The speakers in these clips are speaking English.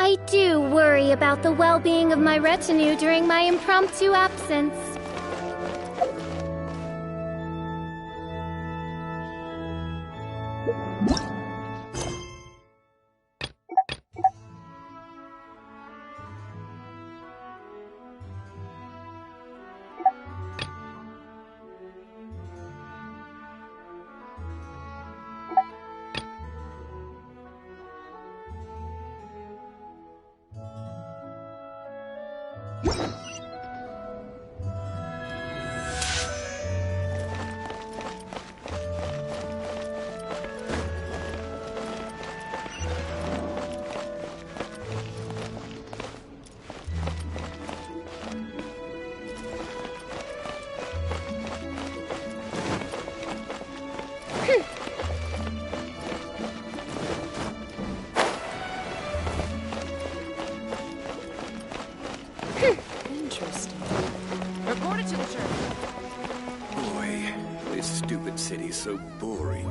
I do worry about the well-being of my retinue during my impromptu absence. Interesting. Report it to the church. Boy, this stupid city's so boring.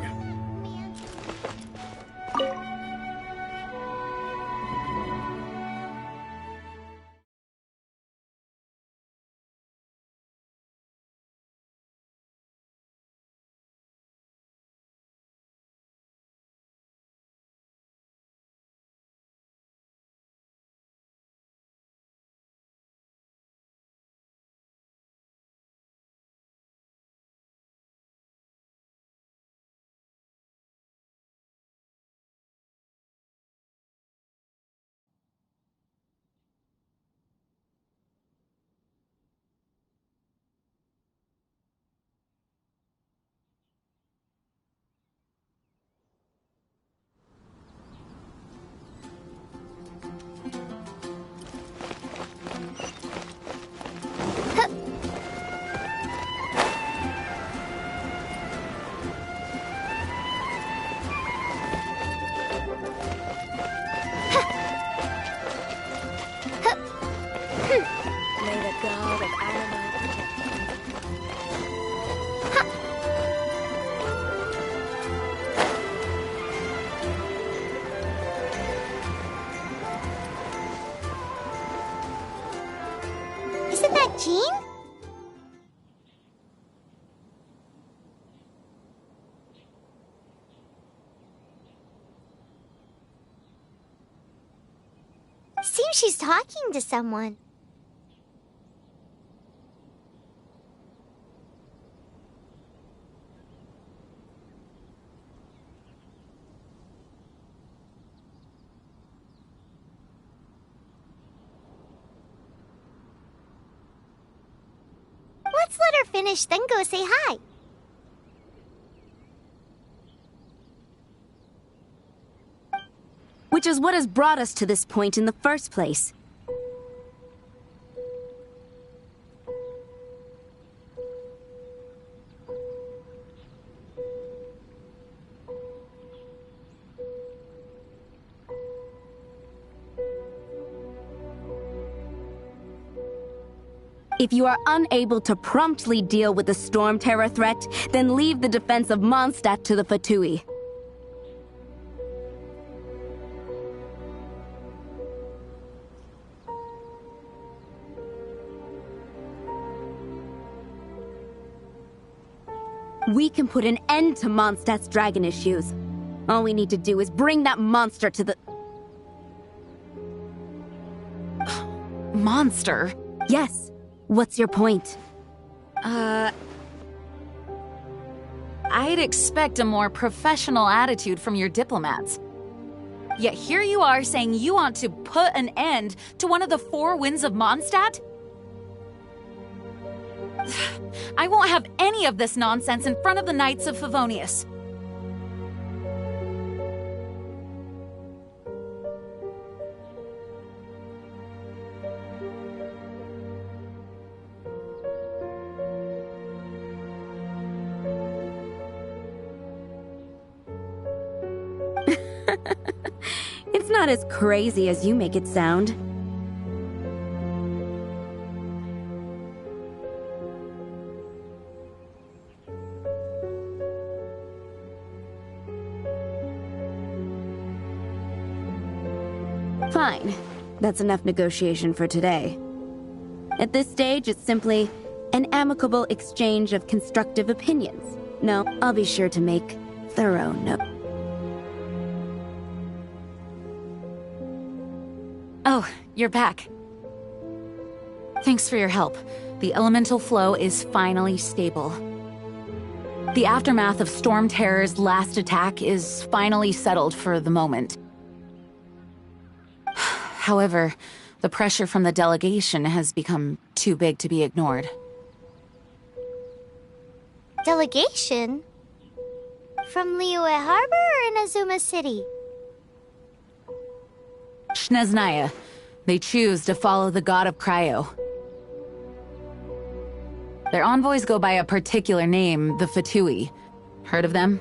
May the god of Alamo Isn't that Jean? Seems she's talking to someone. Let's let her finish, then go say hi. Which is what has brought us to this point in the first place. If you are unable to promptly deal with the Storm Terror threat, then leave the defense of Mondstadt to the Fatui. We can put an end to Mondstadt's dragon issues. All we need to do is bring that monster to the... monster? Yes. What's your point? I'd expect a more professional attitude from your diplomats. Yet here you are saying you want to put an end to one of the four winds of Mondstadt? I won't have any of this nonsense in front of the Knights of Favonius. It's not as crazy as you make it sound. Fine. That's enough negotiation for today. At this stage, it's simply an amicable exchange of constructive opinions. No, I'll be sure to make thorough note. Oh, you're back. Thanks for your help. The elemental flow is finally stable. The aftermath of Storm Terror's last attack is finally settled for the moment. However, the pressure from the delegation has become too big to be ignored. Delegation? From Liyue Harbor or Inazuma City? Snezhnaya. They choose to follow the god of Cryo. Their envoys go by a particular name, the Fatui. Heard of them?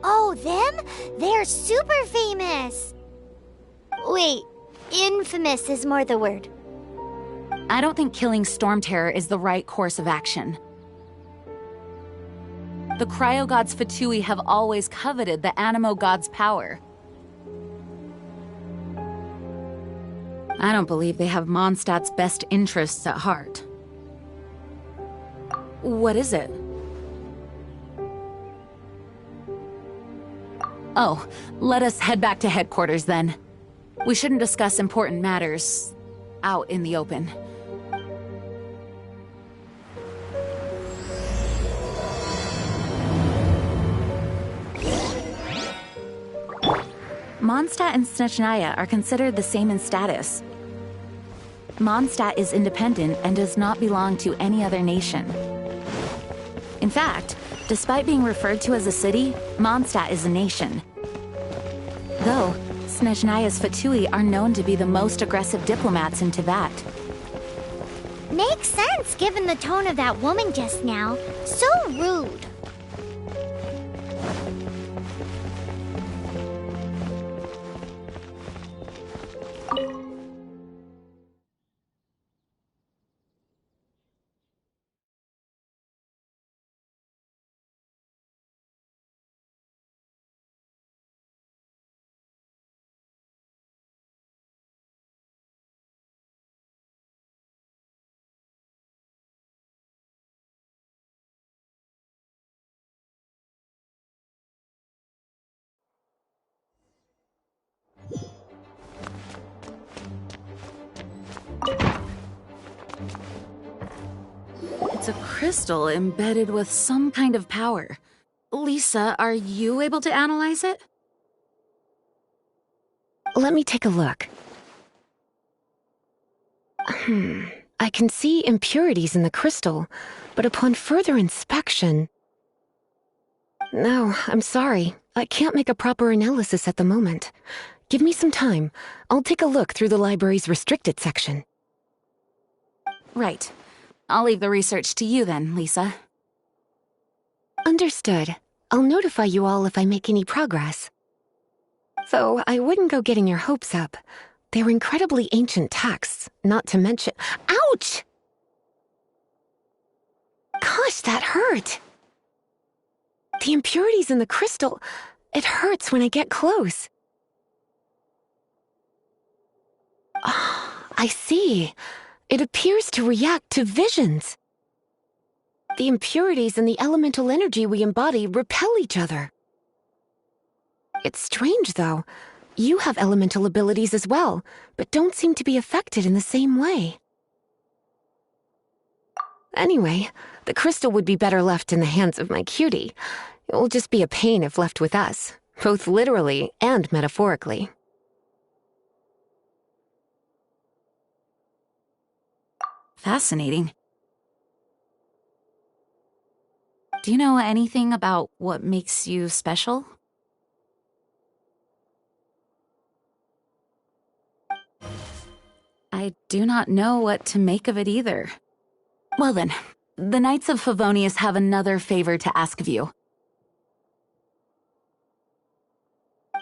Oh, them? They're super famous! Wait, infamous is more the word. I don't think killing Storm Terror is the right course of action. The Cryo God's Fatui have always coveted the Animo God's power. I don't believe they have Mondstadt's best interests at heart. What is it? Oh, let us head back to headquarters then. We shouldn't discuss important matters out in the open. Mondstadt and Snezhnaya are considered the same in status. Mondstadt is independent and does not belong to any other nation. In fact, despite being referred to as a city, Mondstadt is a nation. Though, Snezhnaya's Fatui are known to be the most aggressive diplomats in Teyvat. Makes sense given the tone of that woman just now. So rude. It's a crystal embedded with some kind of power. Lisa, are you able to analyze it? Let me take a look. I can see impurities in the crystal, but upon further inspection... No, I'm sorry. I can't make a proper analysis at the moment. Give me some time. I'll take a look through the library's restricted section. Right. I'll leave the research to you then, Lisa. Understood. I'll notify you all if I make any progress. Though I wouldn't go getting your hopes up. They're incredibly ancient texts, not to mention— Ouch! Gosh, that hurt! The impurities in the crystal— it hurts when I get close. I see. It appears to react to visions. The impurities and the elemental energy we embody repel each other. It's strange, though. You have elemental abilities as well, but don't seem to be affected in the same way. Anyway, the crystal would be better left in the hands of my cutie. It will just be a pain if left with us, both literally and metaphorically. Fascinating. Do you know anything about what makes you special? I do not know what to make of it either. Well then, the Knights of Favonius have another favor to ask of you.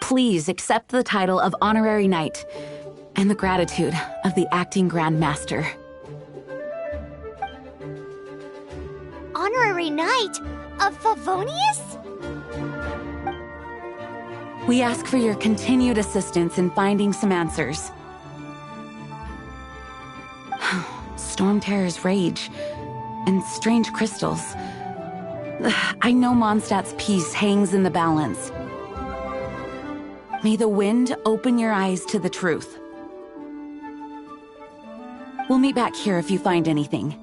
Please accept the title of Honorary Knight and the gratitude of the Acting Grand Master. Honorary Knight of Favonius? We ask for your continued assistance in finding some answers. Storm Terror's rage and strange crystals. I know Mondstadt's peace hangs in the balance. May the wind open your eyes to the truth. We'll meet back here if you find anything.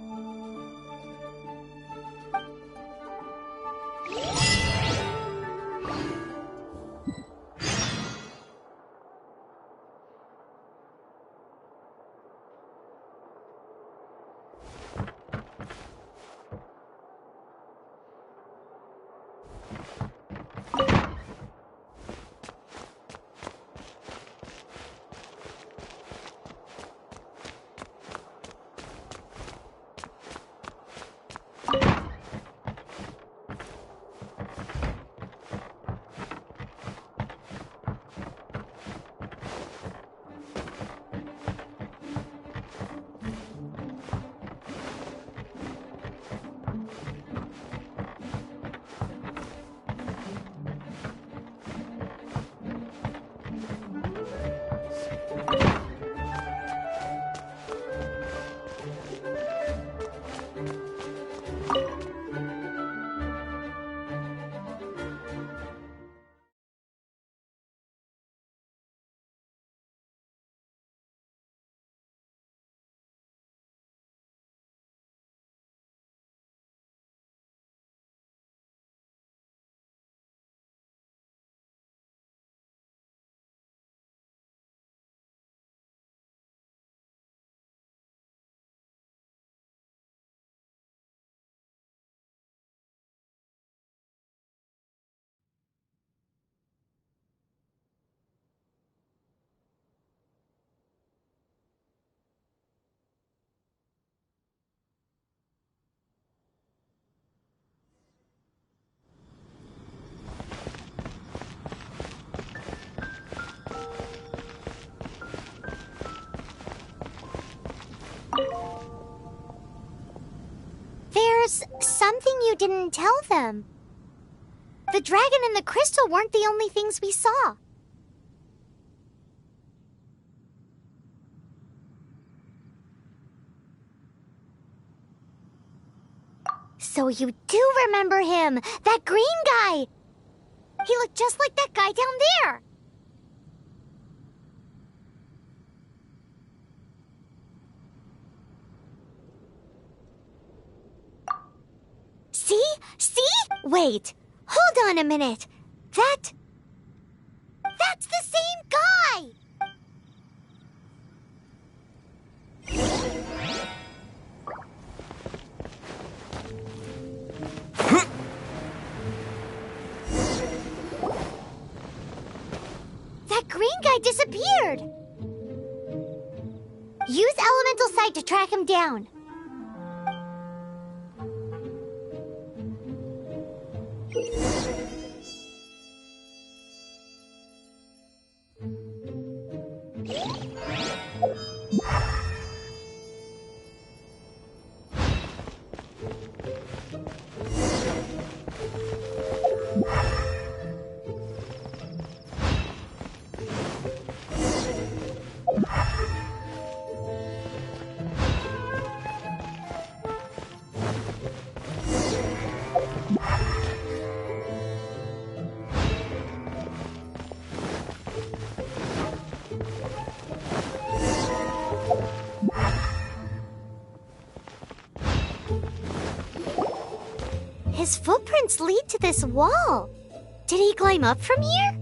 There's something you didn't tell them. The dragon and the crystal weren't the only things we saw. So you do remember him, that green guy. He looked just like that guy down there. See? See? Wait. Hold on a minute. That's the same guy! That green guy disappeared! Use Elemental Sight to track him down. His footprints lead to this wall. Did he climb up from here?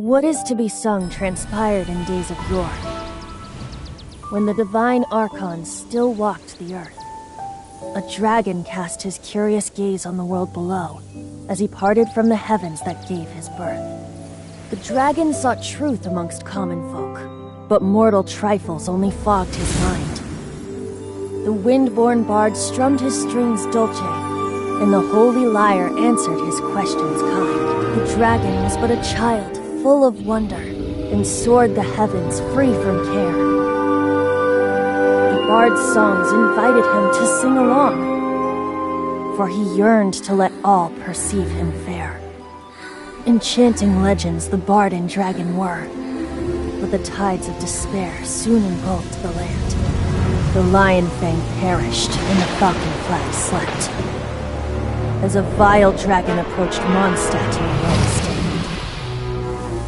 What is to be sung transpired in days of yore, when the divine archons still walked the earth. A dragon cast his curious gaze on the world below, as he parted from the heavens that gave his birth. The dragon sought truth amongst common folk, but mortal trifles only fogged his mind. The wind-born bard strummed his strings dolce, and the holy lyre answered his questions kind. The dragon was but a child, full of wonder, and soared the heavens free from care. The bard's songs invited him to sing along, for he yearned to let all perceive him fair. Enchanting legends the bard and dragon were, but the tides of despair soon engulfed the land. The lion fang perished, and the falcon flag slept, as a vile dragon approached Mondstadt in Rome state.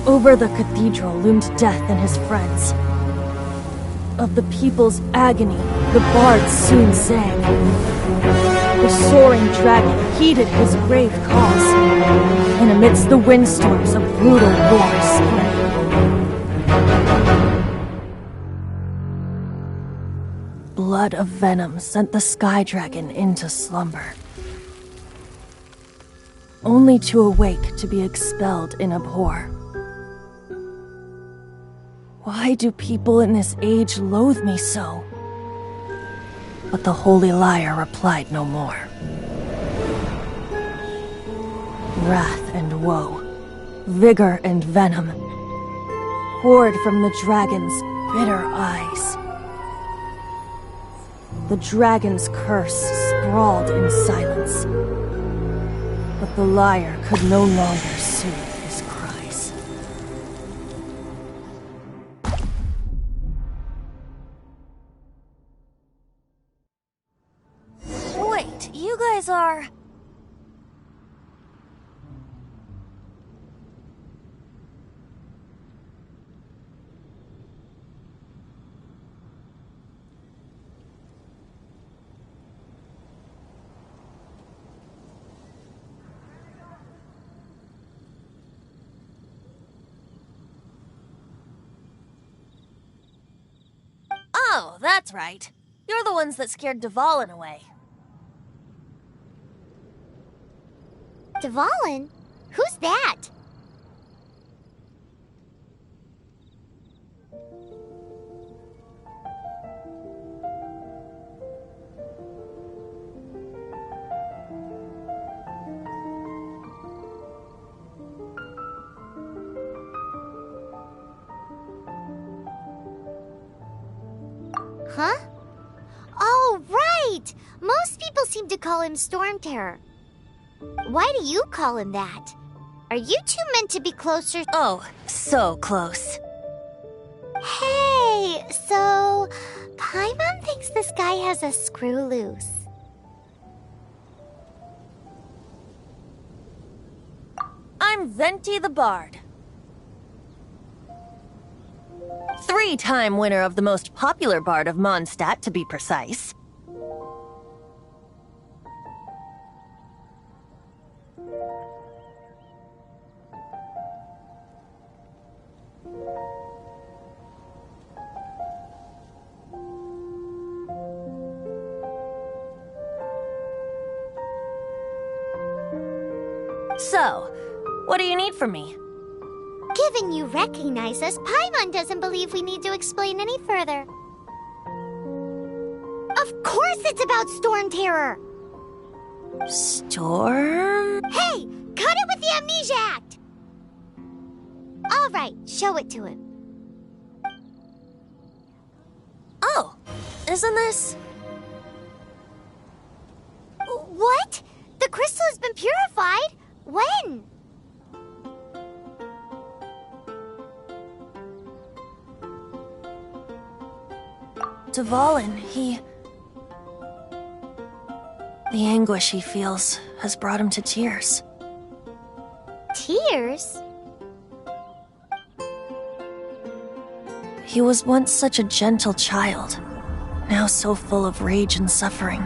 Over the cathedral loomed death and his friends. Of the people's agony, the bard soon sang. The soaring dragon heeded his grave cause, and amidst the windstorms a brutal war sprang. Blood of venom sent the sky dragon into slumber, only to awake to be expelled in abhor. Why do people in this age loathe me so? But the holy lyre replied no more. Wrath and woe, vigor and venom, poured from the dragon's bitter eyes. The dragon's curse sprawled in silence, but the lyre could no longer soothe his cries. Wait, you guys are... Oh, that's right. You're the ones that scared Dvalin away. Dvalin? Who's that? Huh? Oh, right! Most people seem to call him Storm Terror. Why do you call him that? Are you two meant to be closer? Oh, so close. Hey, so Paimon thinks this guy has a screw loose. I'm Venti the Bard. 3-time winner of the most popular bard of Mondstadt, to be precise. So, what do you need from me? Given you recognize us, Paimon doesn't believe we need to explain any further. Of course it's about Storm Terror! Storm? Hey! Cut it with the Amnesia Act! Alright, show it to him. Oh, isn't this... What? The crystal has been purified? When? Dvalin, the anguish he feels has brought him to tears. Tears? He was once such a gentle child, now so full of rage and suffering.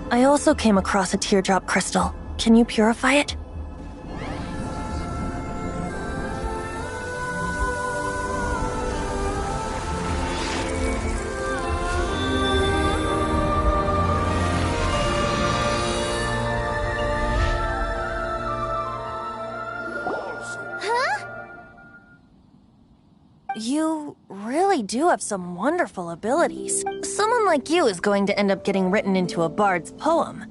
I also came across a teardrop crystal. Can you purify it? You really do have some wonderful abilities. Someone like you is going to end up getting written into a bard's poem.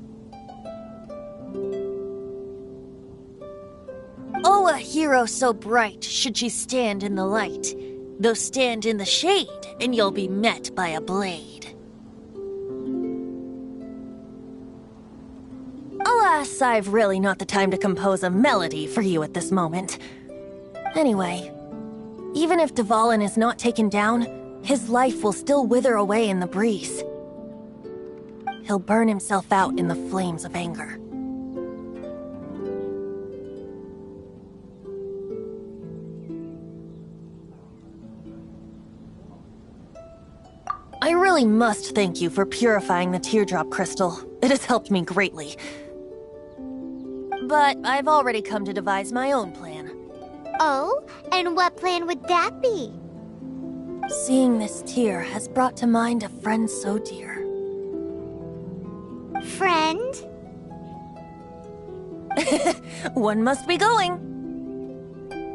Oh, a hero so bright should she stand in the light. Though stand in the shade, and you'll be met by a blade. Alas, I've really not the time to compose a melody for you at this moment. Anyway, even if Dvalin is not taken down, his life will still wither away in the breeze. He'll burn himself out in the flames of anger. I really must thank you for purifying the teardrop crystal. It has helped me greatly. But I've already come to devise my own plan. Oh, and what plan would that be? Seeing this tear has brought to mind a friend so dear. Friend? One must be going.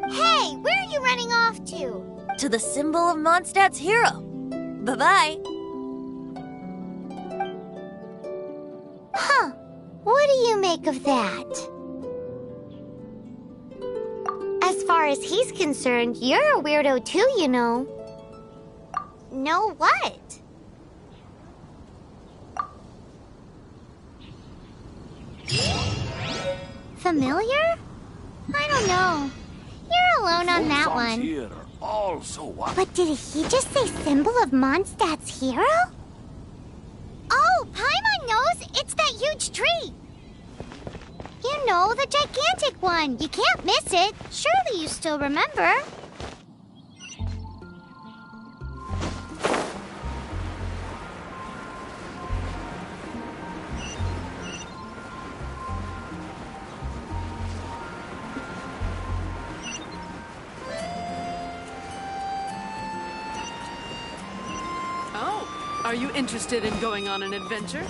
Hey, where are you running off to? To the symbol of Mondstadt's hero. Bye-bye. Huh. What do you make of that? As far as he's concerned, you're a weirdo too, you know. Know what? Familiar? I don't know. You're alone on that one. Here are all so wild. But did he just say symbol of Mondstadt's hero? Oh, Paimon knows! It's that huge tree! You know, the gigantic one. You can't miss it. Surely you still remember. Oh, are you interested in going on an adventure?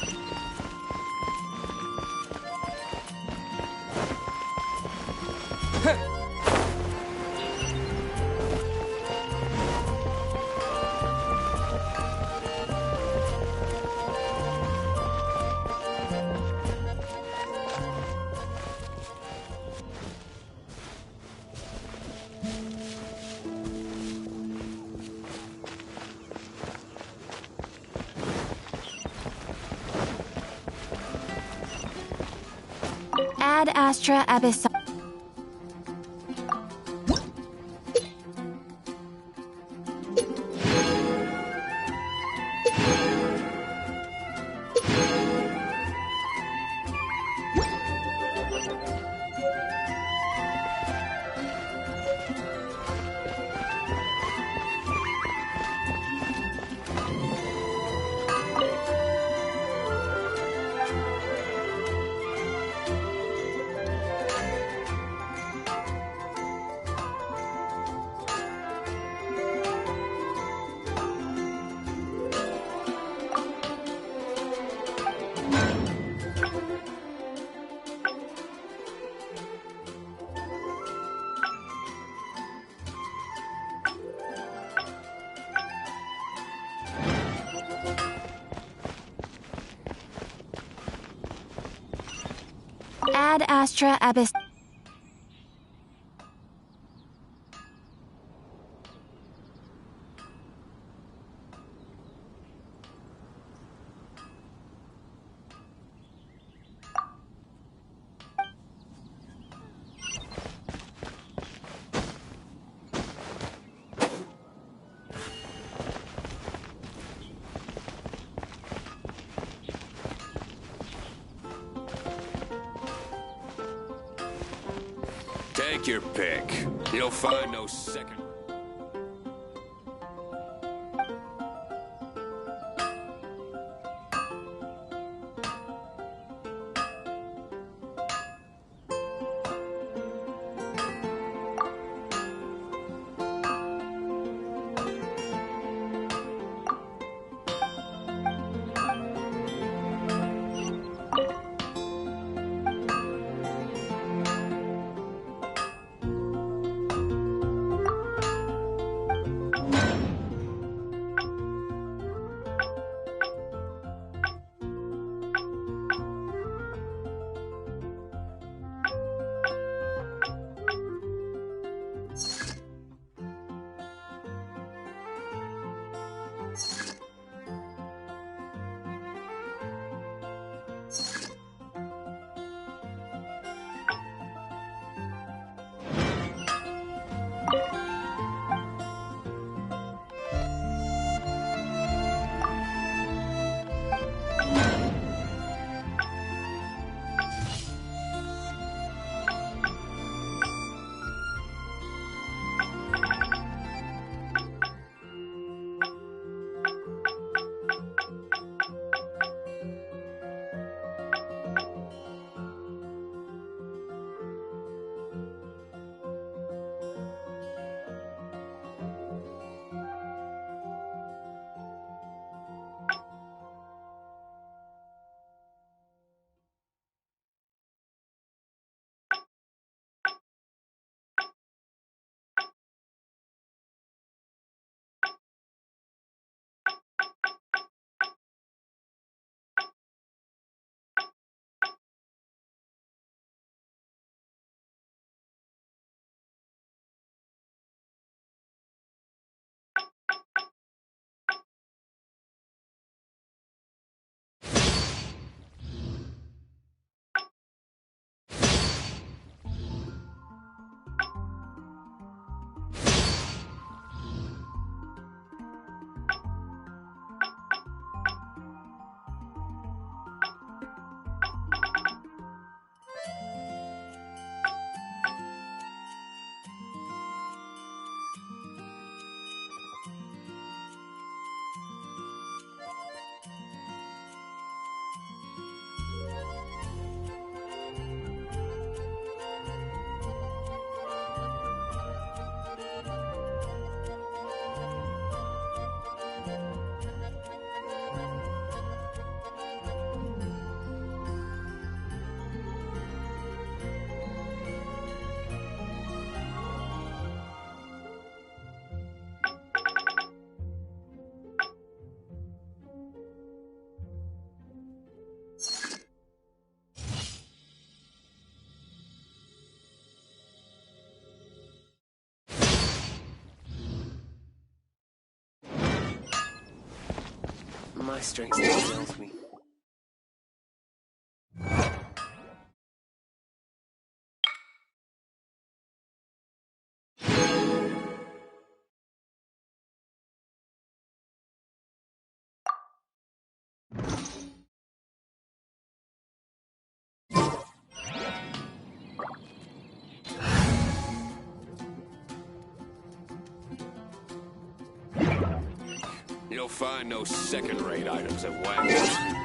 Ad Astra Abyss. Ad Astra Abyss. Take your pick. You'll find no second. strength still fails me. You'll find no second-rate items at Wang's.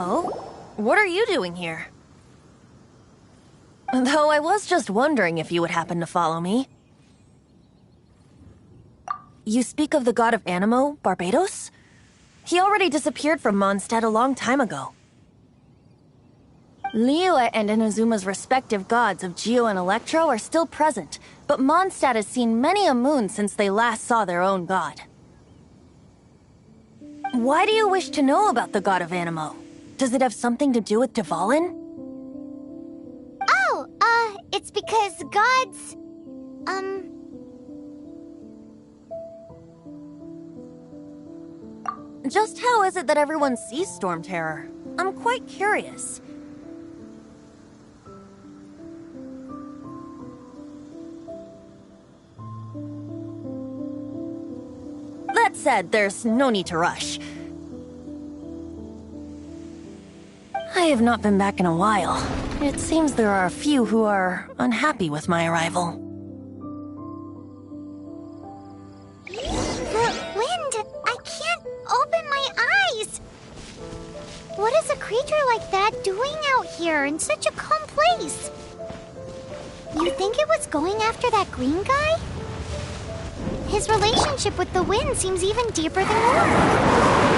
Oh? What are you doing here? Though I was just wondering if you would happen to follow me. You speak of the god of Animo, Barbados? He already disappeared from Mondstadt a long time ago. Liyue and Inazuma's respective gods of Geo and Electro are still present, but Mondstadt has seen many a moon since they last saw their own god. Why do you wish to know about the god of Animo? Does it have something to do with Dvalin? Oh, it's because gods... Just how is it that everyone sees Storm Terror? I'm quite curious. That said, there's no need to rush. I have not been back in a while. It seems there are a few who are unhappy with my arrival. The wind! I can't open my eyes! What is a creature like that doing out here in such a calm place? You think it was going after that green guy? His relationship with the wind seems even deeper than yours.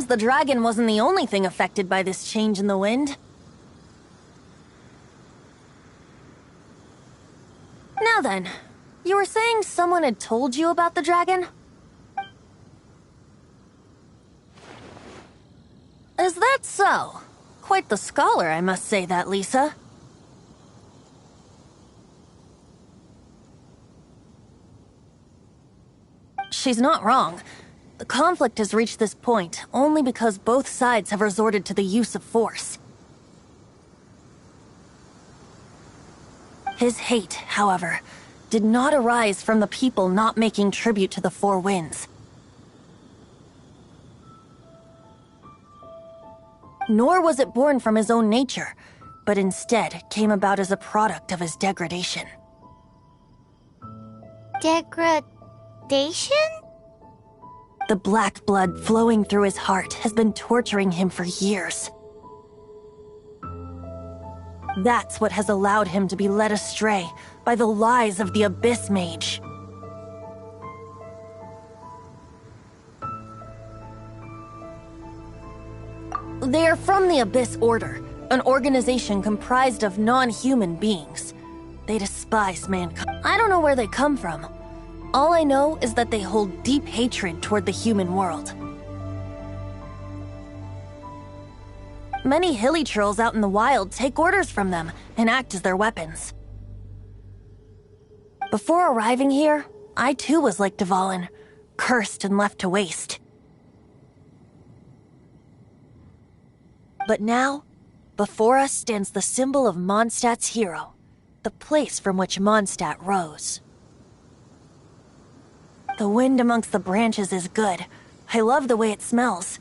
the dragon wasn't the only thing affected by this change in the wind. Now then, you were saying someone had told you about the dragon? Is that so? Quite the scholar, I must say that, Lisa. She's not wrong. The conflict has reached this point only because both sides have resorted to the use of force. His hate, however, did not arise from the people not making tribute to the Four Winds. Nor was it born from his own nature, but instead came about as a product of his degradation. Degradation? The black blood flowing through his heart has been torturing him for years. That's what has allowed him to be led astray by the lies of the Abyss Mage. They are from the Abyss Order, an organization comprised of non-human beings. They despise mankind. I don't know where they come from. All I know is that they hold deep hatred toward the human world. Many hilly trolls out in the wild take orders from them and act as their weapons. Before arriving here, I too was like Dvalin, cursed and left to waste. But now, before us stands the symbol of Mondstadt's hero, the place from which Mondstadt rose. The wind amongst the branches is good. I love the way it smells.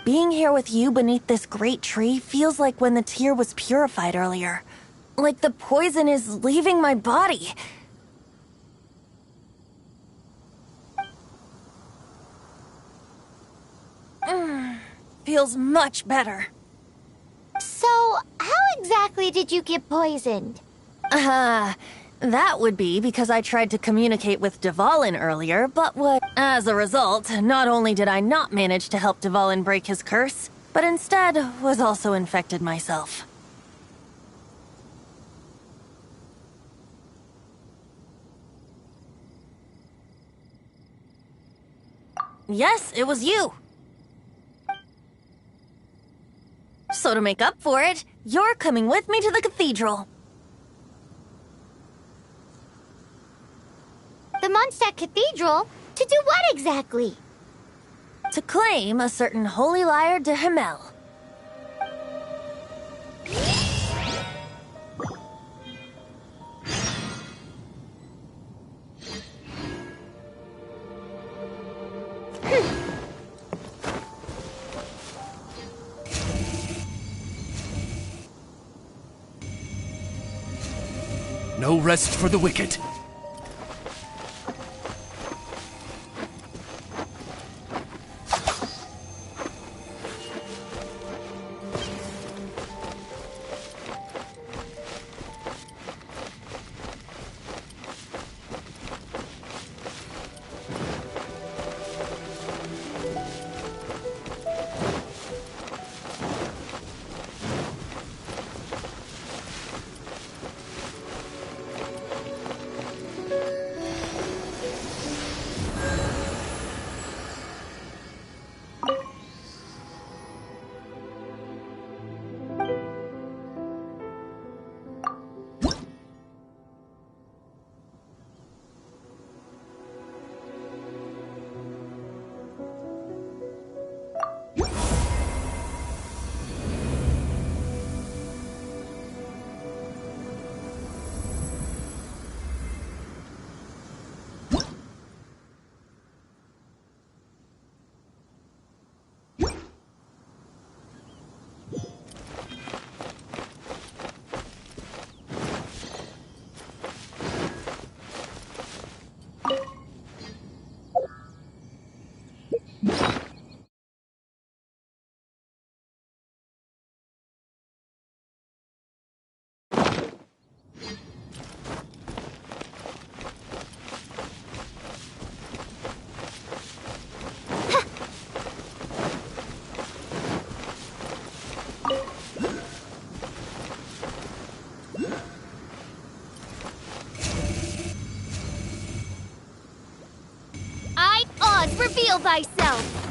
Being here with you beneath this great tree feels like when the tear was purified earlier. Like the poison is leaving my body. Feels much better. So, how exactly did you get poisoned? That would be because I tried to communicate with Dvalin earlier, but as a result, not only did I not manage to help Dvalin break his curse, but instead was also infected myself. Yes, it was you. So to make up for it, you're coming with me to the cathedral. The Mondstadt Cathedral? To do what exactly? To claim a certain holy lyre de Himmel. No rest for the wicked. Heal thyself!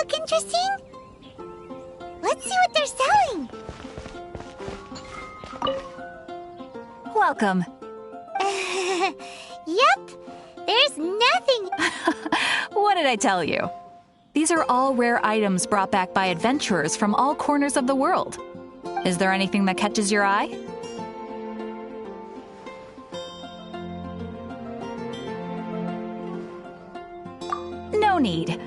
look interesting? Let's see what they're selling. Welcome. Yep, there's nothing. What did I tell you? These are all rare items brought back by adventurers from all corners of the world. Is there anything that catches your eye? No need.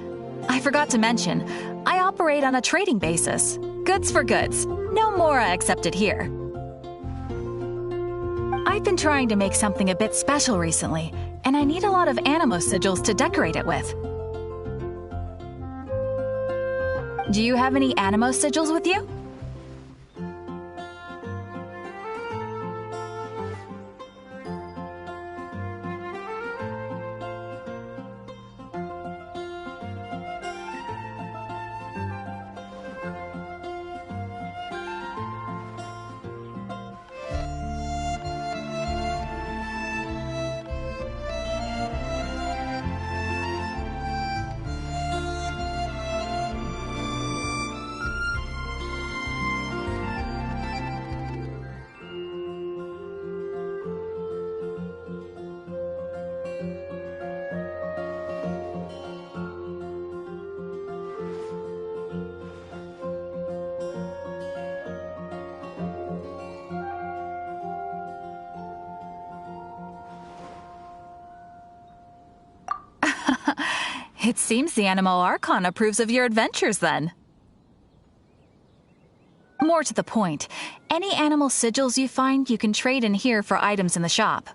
I forgot to mention, I operate on a trading basis. Goods for goods. No Mora accepted here. I've been trying to make something a bit special recently, and I need a lot of animo sigils to decorate it with. Do you have any animo sigils with you? It seems the Animo Archon approves of your adventures, then. More to the point, any animal sigils you find you can trade in here for items in the shop.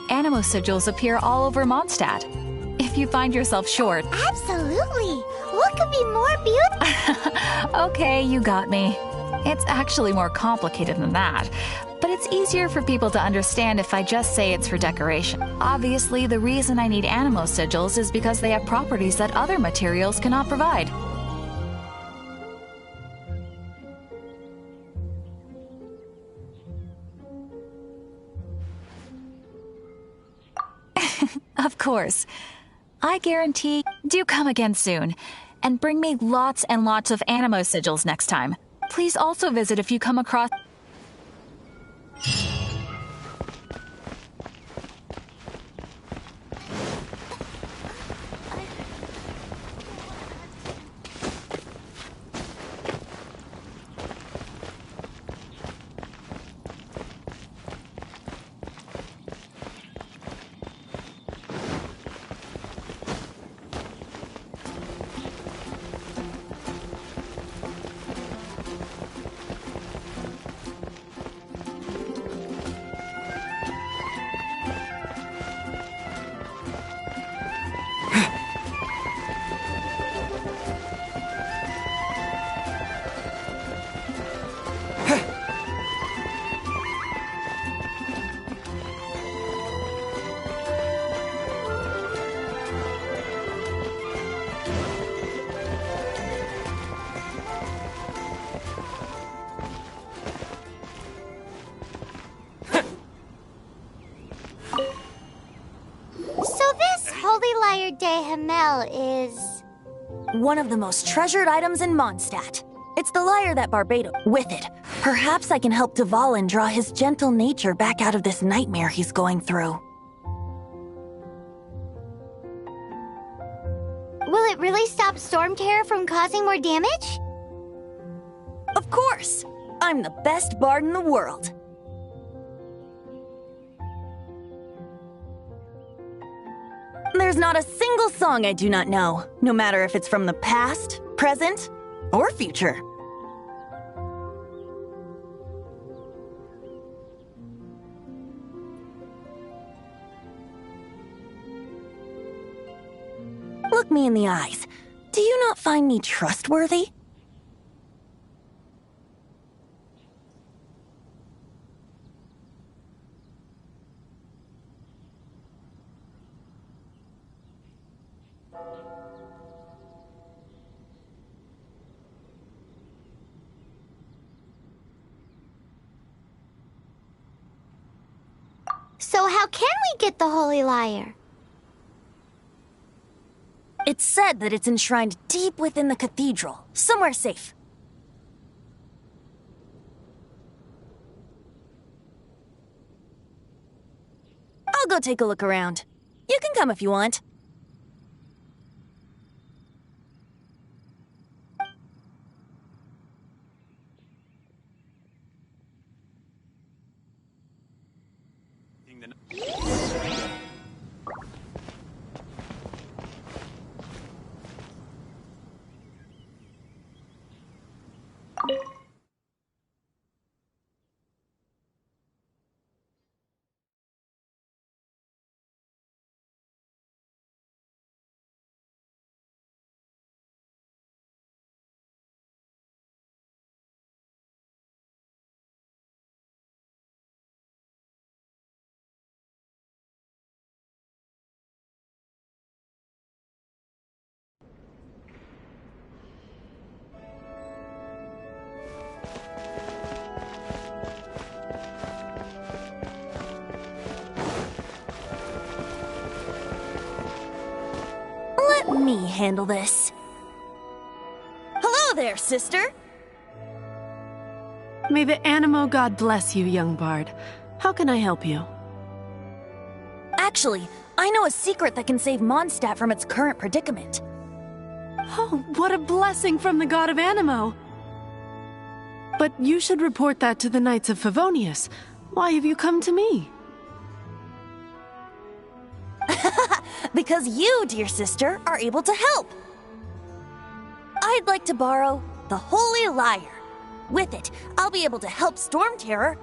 Animo sigils appear all over Mondstadt. If you find yourself short... Absolutely! What could be more beautiful? Okay, you got me. It's actually more complicated than that. But it's easier for people to understand if I just say it's for decoration. Obviously, the reason I need animo sigils is because they have properties that other materials cannot provide. Of course. I guarantee, do come again soon, and bring me lots and lots of animo sigils next time. Please also visit if you come across... De Hamel is... one of the most treasured items in Mondstadt. It's the lyre that Barbados... With it, perhaps I can help Dvalin draw his gentle nature back out of this nightmare he's going through. Will it really stop Storm Terror from causing more damage? Of course! I'm the best bard in the world. There's not a single song I do not know, no matter if it's from the past, present, or future. Look me in the eyes. Do you not find me trustworthy? So how can we get the Holy Lyre? It's said that it's enshrined deep within the cathedral, somewhere safe. I'll go take a look around. You can come if you want. Let me handle this. Hello there, sister! May the Animo God bless you, young bard. How can I help you? Actually, I know a secret that can save Mondstadt from its current predicament. Oh, what a blessing from the god of Animo! But you should report that to the Knights of Favonius. Why have you come to me? Because you, dear sister, are able to help. I'd like to borrow the Holy Lyre. With it, I'll be able to help Storm Terror.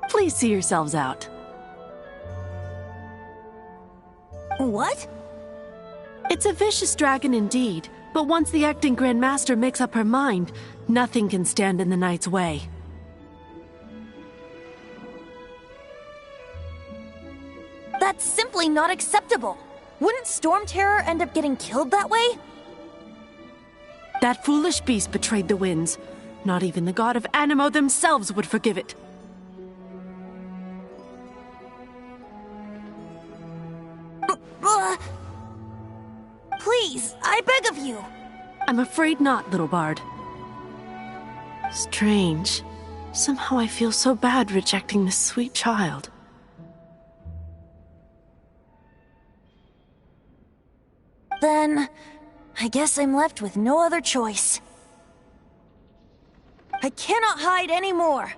Please see yourselves out. What? It's a vicious dragon indeed, but once the acting Grand Master makes up her mind, nothing can stand in the Knight's way. That's simply not acceptable. Wouldn't Storm Terror end up getting killed that way? That foolish beast betrayed the winds. Not even the god of Animo themselves would forgive it. Please, I beg of you. I'm afraid not, little bard. Strange. Somehow I feel so bad rejecting this sweet child. Then, I guess I'm left with no other choice. I cannot hide anymore.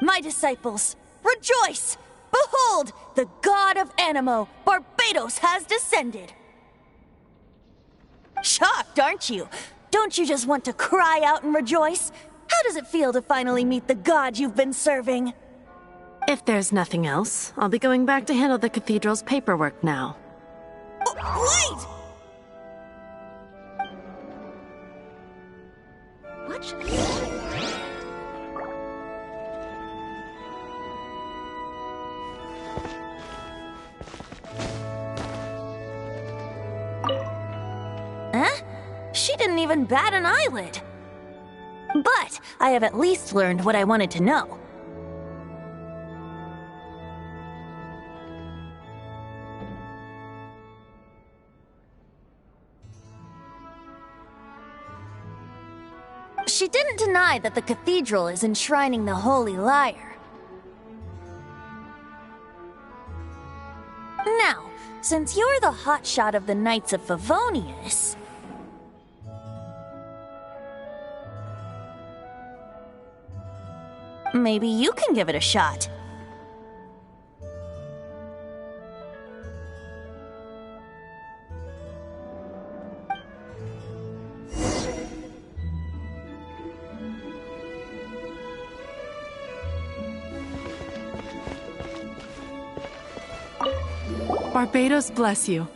My disciples, rejoice! Behold, the god of Animo, Barbados, has descended. Shocked, aren't you? Don't you just want to cry out and rejoice? How does it feel to finally meet the god you've been serving? If there's nothing else, I'll be going back to handle the cathedral's paperwork now. Wait! What should Huh? She didn't even bat an eyelid. But I have at least learned what I wanted to know. She didn't deny that the cathedral is enshrining the Holy Lyre. Now, since you're the hotshot of the Knights of Favonius... Maybe you can give it a shot. Barbados bless you.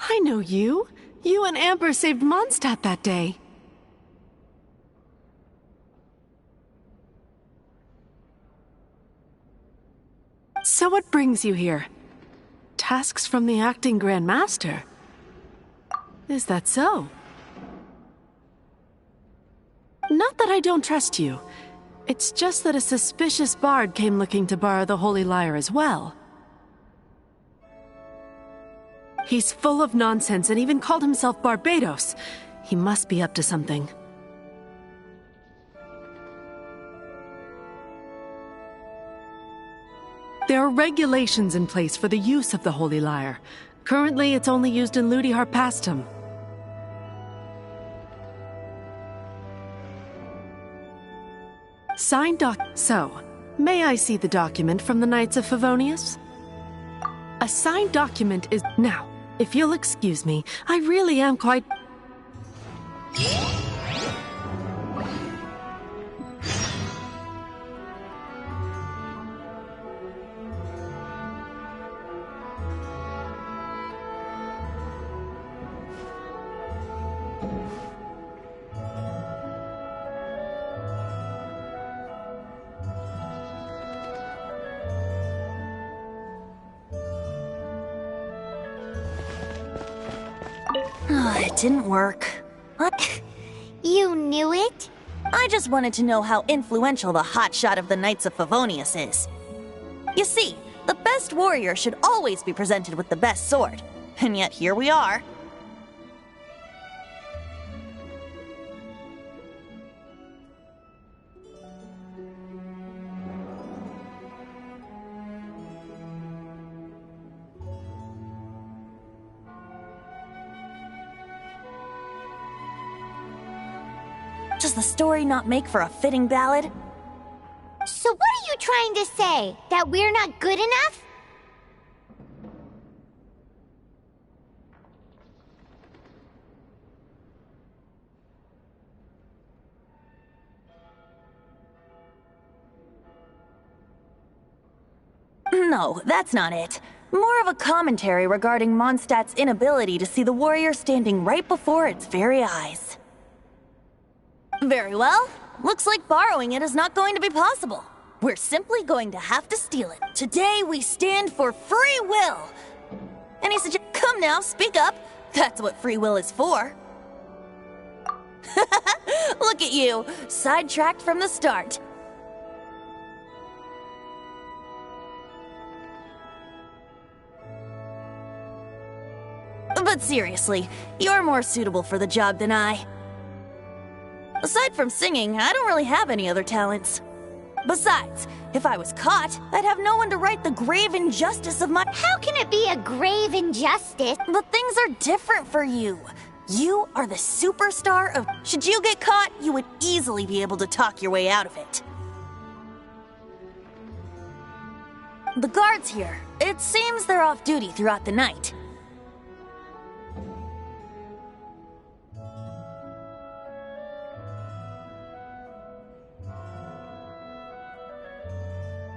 I know you. You and Amber saved Mondstadt that day. So what brings you here? Tasks from the acting Grand Master? Is that so? Not that I don't trust you. It's just that a suspicious bard came looking to borrow the Holy Lyre as well. He's full of nonsense and even called himself Barbados. He must be up to something. There are regulations in place for the use of the Holy Lyre. Currently, it's only used in Ludi Harpastum. Signed So, may I see the document from the Knights of Favonius? A signed document is... Now, if you'll excuse me, I really am quite... It didn't work. What? You knew it? I just wanted to know how influential the hotshot of the Knights of Favonius is. You see, the best warrior should always be presented with the best sword. And yet here we are. Does the story not make for a fitting ballad? So what are you trying to say? That we're not good enough? No, that's not it. More of a commentary regarding Mondstadt's inability to see the warrior standing right before its very eyes. Very well. Looks like borrowing it is not going to be possible. We're simply going to have to steal it. Today we stand for free will. Any suggestions? Come now, speak up. That's what free will is for. Look at you, sidetracked from the start. But seriously, you're more suitable for the job than I. Aside from singing, I don't really have any other talents. Besides, if I was caught, I'd have no one to right the grave injustice of my— How can it be a grave injustice? But things are different for you. You are the superstar of— Should you get caught, you would easily be able to talk your way out of it. The guards here, it seems they're off duty throughout the night.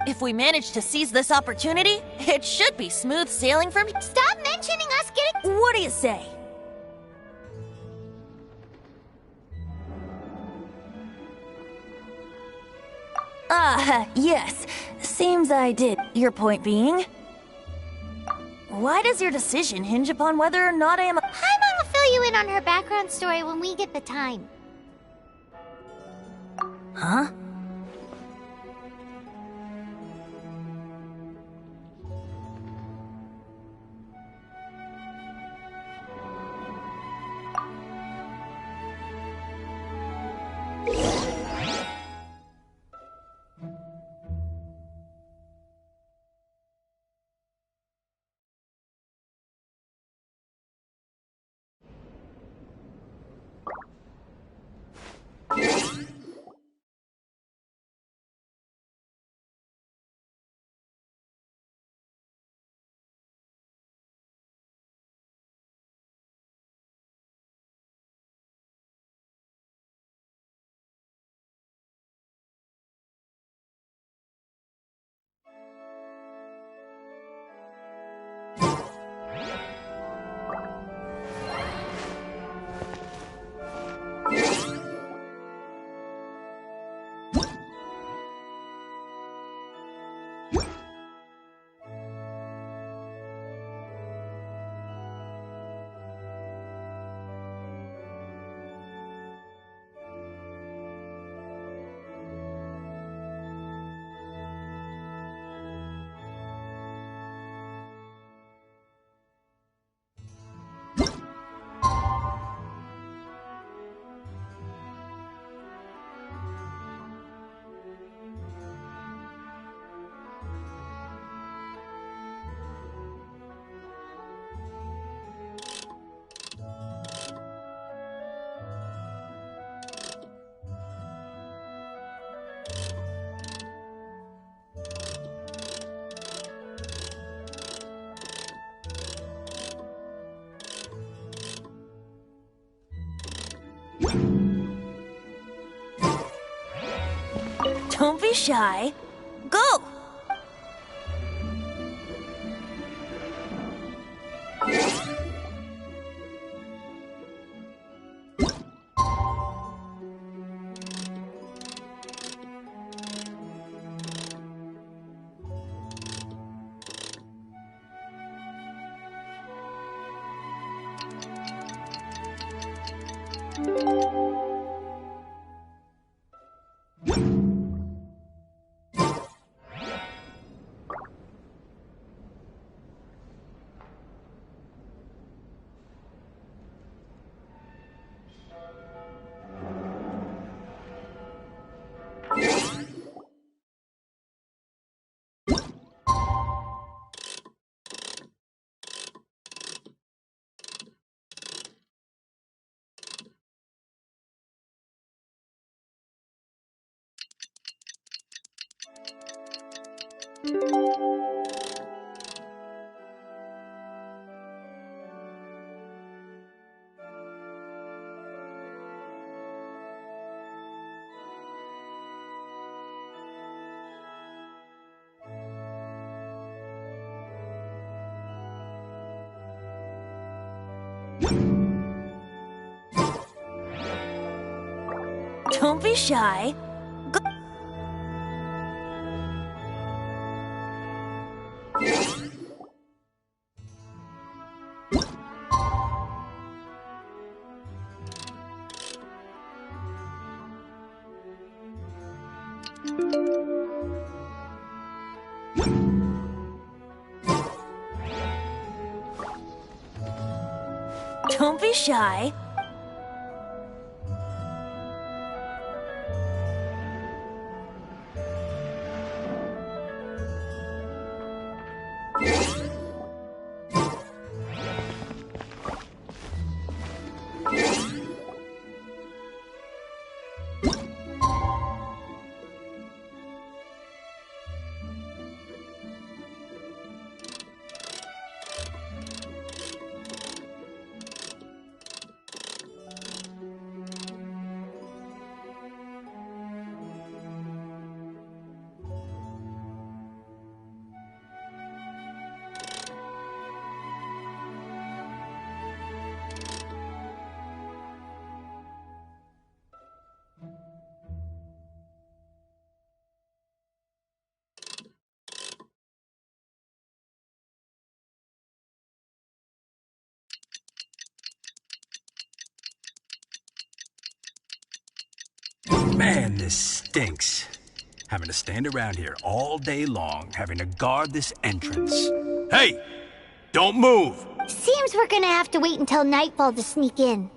If we manage to seize this opportunity, it should be smooth sailing from— Stop mentioning us getting— What do you say? Yes. Seems I did. Your point being? Why does your decision hinge upon whether or not I am— Paimon will fill you in on her background story when we get the time. Huh? Don't be shy. Go! Don't be shy. Go. Don't be shy. Man, this stinks. Having to stand around here all day long, having to guard this entrance. Hey! Don't move! Seems we're gonna have to wait until nightfall to sneak in.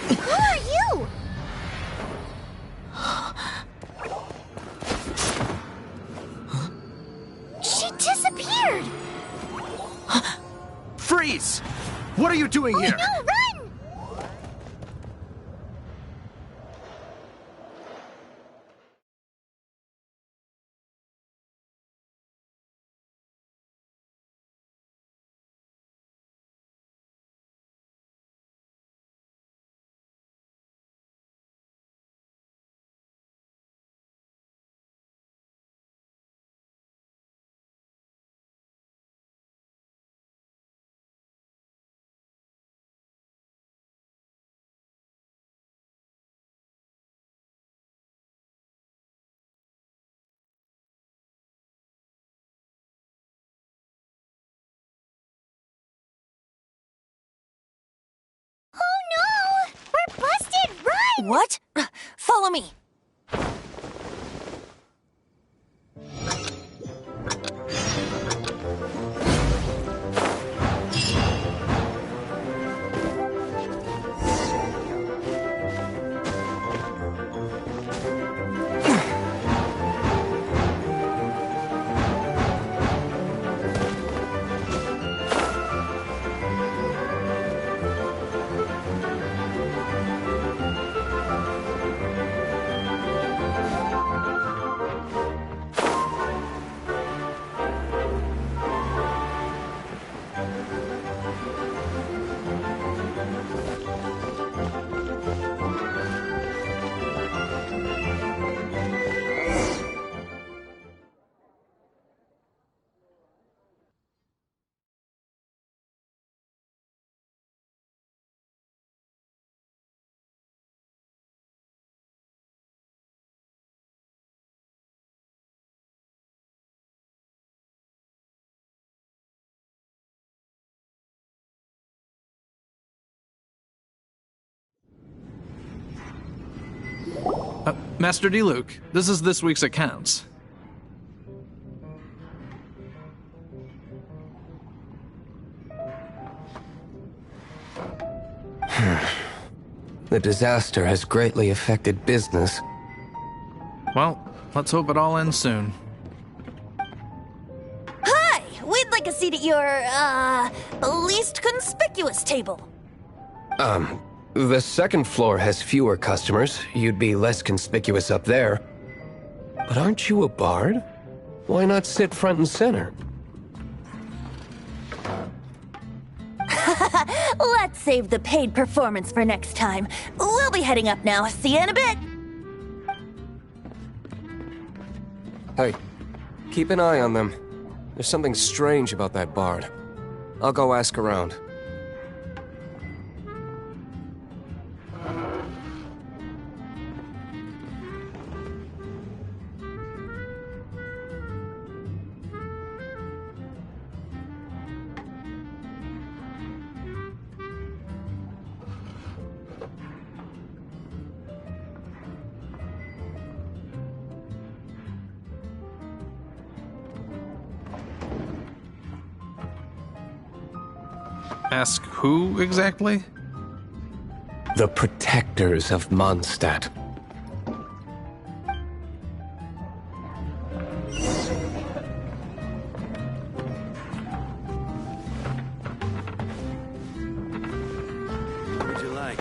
Who are you? She disappeared! Freeze! What are you doing here? No, run! Oh no! We're busted! Run! What? Follow me. Master D-Luke, this is this week's accounts. The disaster has greatly affected business. Well, let's hope it all ends soon. Hi! We'd like a seat at your, least conspicuous table. The second floor has fewer customers. You'd be less conspicuous up there. But aren't you a bard? Why not sit front and center? Let's save the paid performance for next time. We'll be heading up now. See you in a bit. Hey, keep an eye on them. There's something strange about that bard. I'll go ask around. Ask who exactly? The protectors of Mondstadt. What'd you like?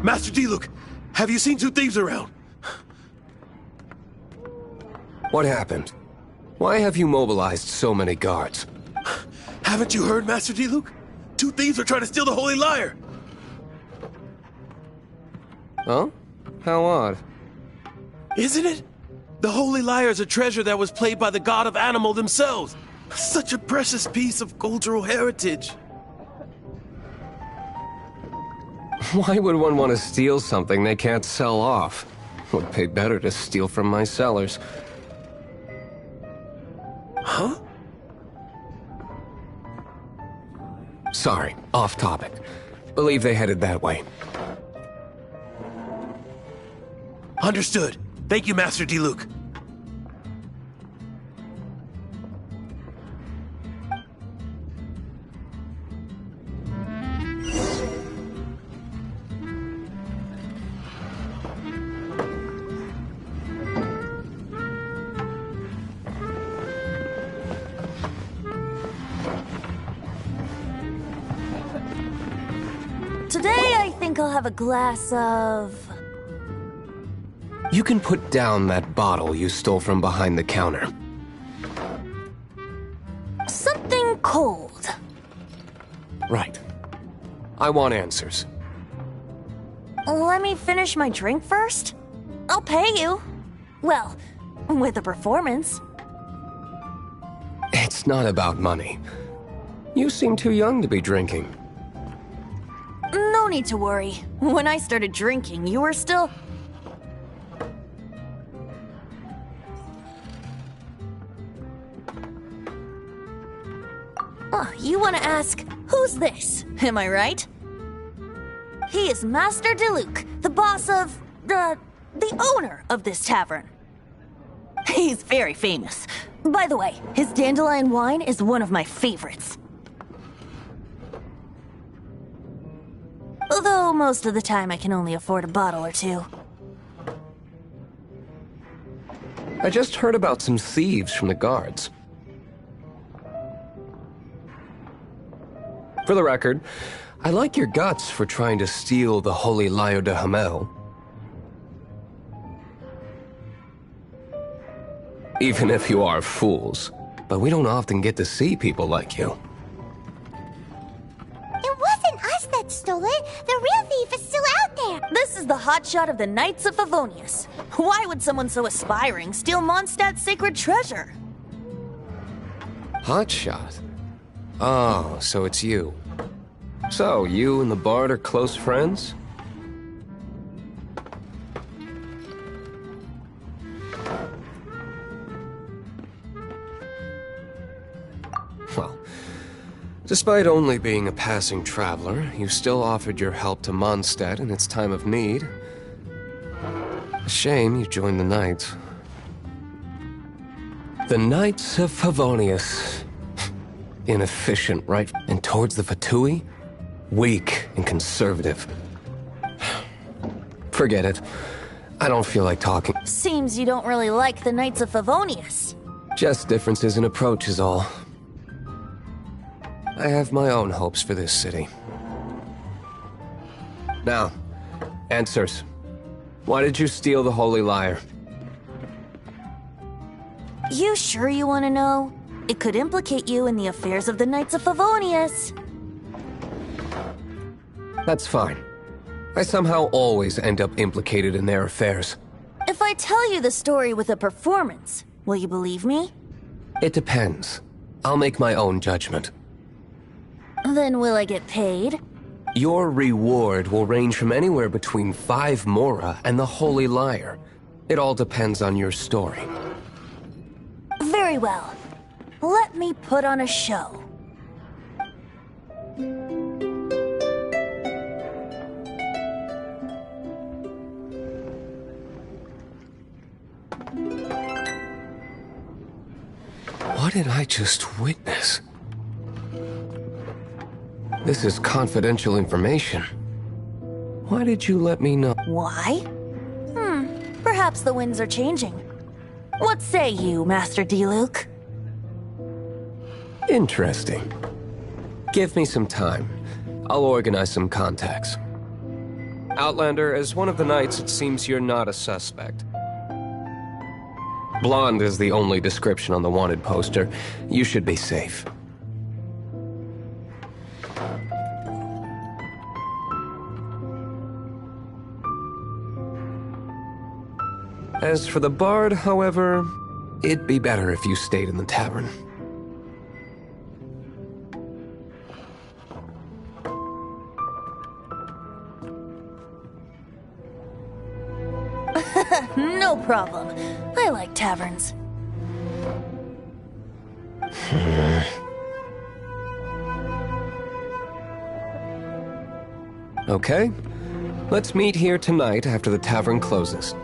Master D-Luke, have you seen two thieves around? What happened? Why have you mobilized so many guards? Haven't you heard, Master Diluc? 2 thieves are trying to steal the Holy Lyre! Oh? How odd. Isn't it? The Holy Lyre is a treasure that was played by the god of Animal themselves. Such a precious piece of cultural heritage. Why would one want to steal something they can't sell off? Would pay better to steal from my sellers. Huh? Sorry, off topic. Believe they headed that way. Understood. Thank you, Master Diluc. Today I think I'll have a glass of... You can put down that bottle you stole from behind the counter. something cold. Right. I want answers. Let me finish my drink first. I'll pay you. Well, with a performance. It's not about money. You seem too young to be drinking. No need to worry. When I started drinking, you were still... Oh, you want to ask, who's this? Am I right? He is Master Diluc, the boss of... the owner of this tavern. He's very famous. By the way, his dandelion wine is one of my favorites. Although most of the time I can only afford a bottle or two. I just heard about some thieves from the guards. For the record, I like your guts for trying to steal the Holy Lyre de Hamel. Even if you are fools. But we don't often get to see people like you. It wasn't us that stole it. The real thief is still out there. This is the hotshot of the Knights of Favonius. Why would someone so aspiring steal Mondstadt's sacred treasure? Hotshot? Oh, so it's you. So, you and the Bard are close friends? Well, despite only being a passing traveler, you still offered your help to Mondstadt in its time of need. A shame you joined the Knights. The Knights of Favonius. Inefficient, right? And towards the Fatui? Weak and conservative. Forget it. I don't feel like talking. Seems you don't really like the Knights of Favonius. Just differences in approach is all. I have my own hopes for this city. Now, answers. Why did you steal the Holy Lyre? You sure you want to know? It could implicate you in the affairs of the Knights of Favonius. That's fine. I somehow always end up implicated in their affairs. If I tell you the story with a performance, will you believe me? It depends. I'll make my own judgment. Then will I get paid? Your reward will range from anywhere between 5 Mora and the Holy Lyre. It all depends on your story. Very well. Let me put on a show. What did I just witness? This is confidential information. Why did you let me know? Why? Perhaps the winds are changing. What say you, Master Diluc? Interesting. Give me some time. I'll organize some contacts. Outlander, as one of the knights, it seems you're not a suspect. Blonde is the only description on the wanted poster. You should be safe. As for the bard, however, it'd be better if you stayed in the tavern. No problem. I like taverns. Okay. Let's meet here tonight after the tavern closes.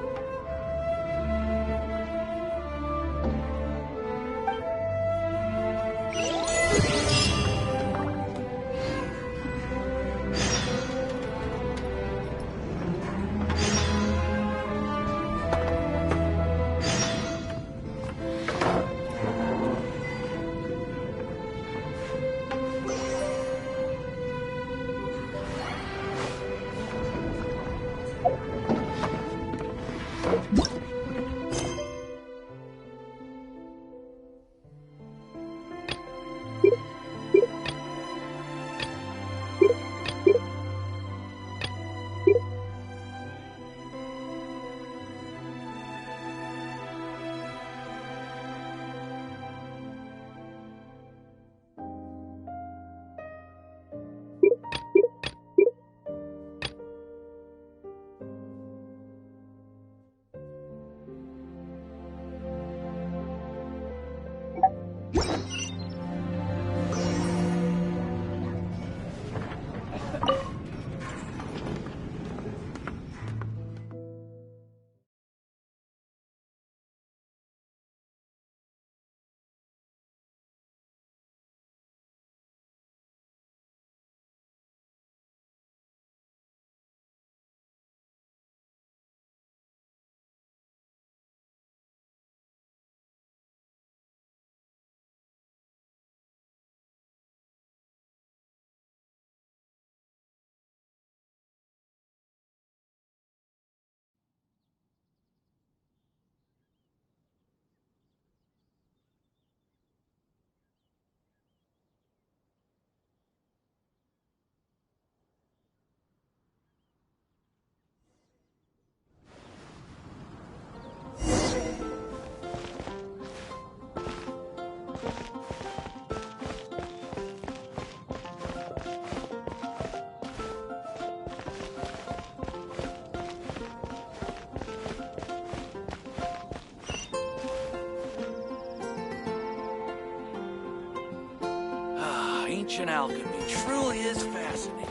Ancient alchemy truly is fascinating.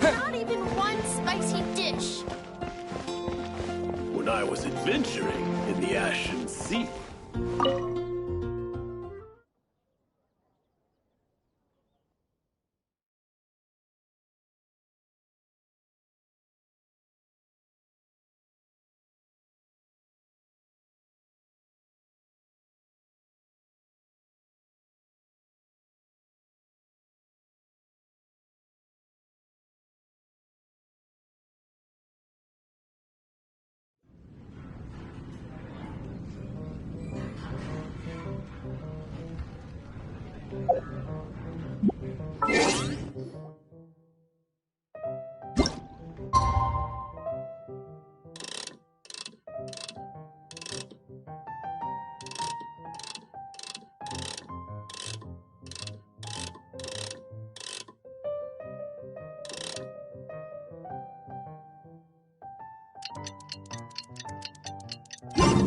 Not even one spicy dish. When I was adventuring in the Ashen Sea.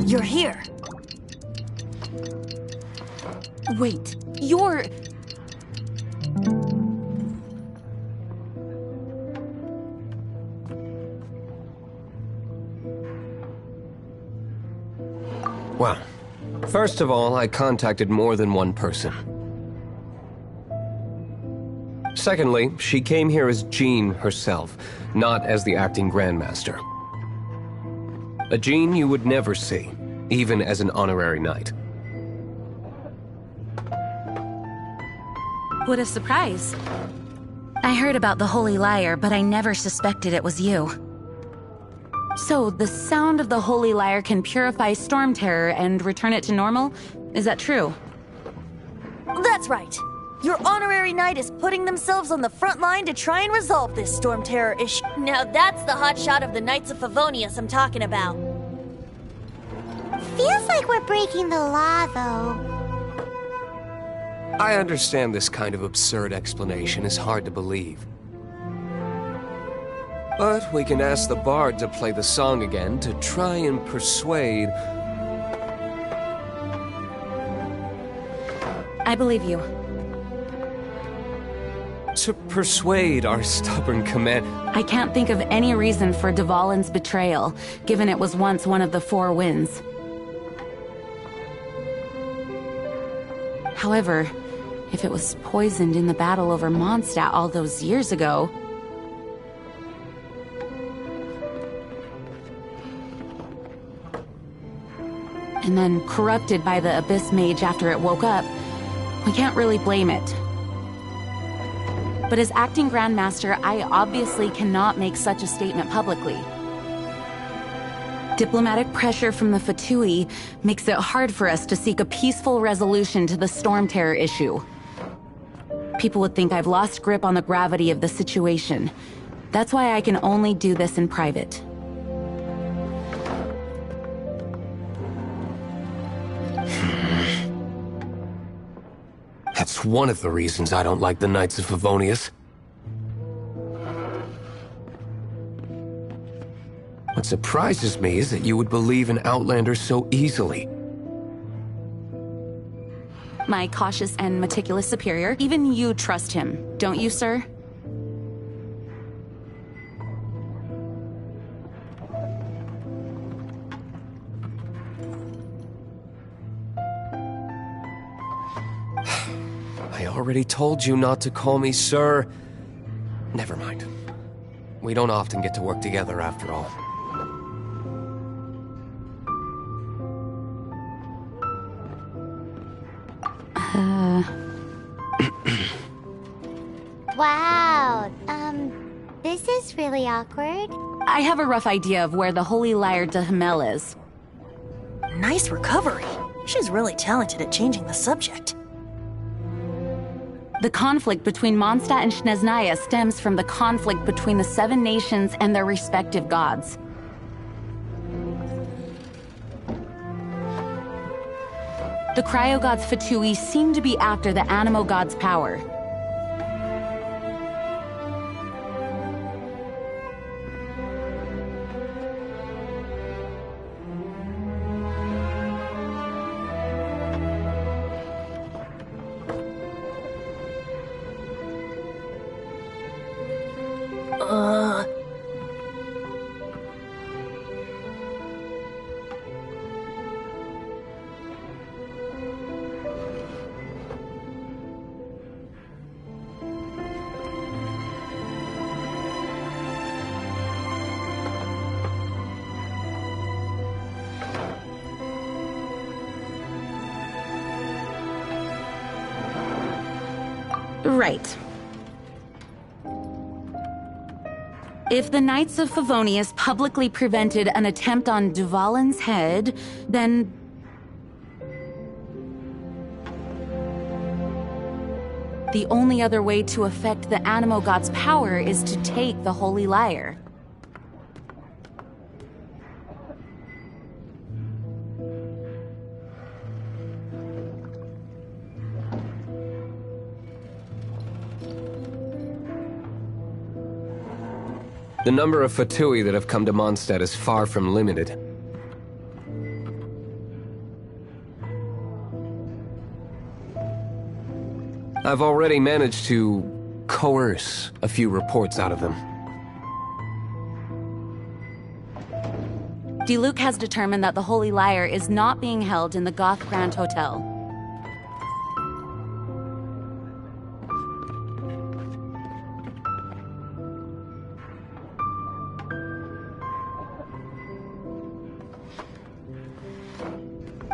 You're here. Wait, you're... Well, first of all, I contacted more than one person. Secondly, she came here as Jean herself, not as the acting Grandmaster. A Jean you would never see, even as an honorary knight. What a surprise. I heard about the Holy Liar, but I never suspected it was you. So, the sound of the Holy Lyre can purify Storm Terror and return it to normal? Is that true? That's right. Your honorary knight is putting themselves on the front line to try and resolve this Storm Terror issue. Now that's the hotshot of the Knights of Favonius I'm talking about. Feels like we're breaking the law, though. I understand this kind of absurd explanation is hard to believe. But we can ask the bard to play the song again to try and persuade... I believe you. To persuade our stubborn command... I can't think of any reason for Dvalin's betrayal, given it was once one of the Four Winds. However, if it was poisoned in the battle over Mondstadt all those years ago... and then corrupted by the Abyss Mage after it woke up, we can't really blame it. But as acting Grandmaster, I obviously cannot make such a statement publicly. Diplomatic pressure from the Fatui makes it hard for us to seek a peaceful resolution to the Storm Terror issue. People would think I've lost grip on the gravity of the situation. That's why I can only do this in private. That's one of the reasons I don't like the Knights of Favonius. What surprises me is that you would believe in Outlanders so easily. My cautious and meticulous superior, even you trust him, don't you, sir? I already told you not to call me sir. Never mind. We don't often get to work together after all. Wow, this is really awkward. I have a rough idea of where the Holy Lyre de Himmel is. Nice recovery. She's really talented at changing the subject. The conflict between Mondstadt and Snezhnaya stems from the conflict between the Seven Nations and their respective gods. The cryo-gods Fatui seem to be after the Animo god's power. Right. If the Knights of Favonius publicly prevented an attempt on Dvalin's head, then... the only other way to affect the Animo god's power is to take the Holy Lyre. The number of Fatui that have come to Mondstadt is far from limited. I've already managed to coerce a few reports out of them. Diluc has determined that the Holy Lyre is not being held in the Goth Grand Hotel.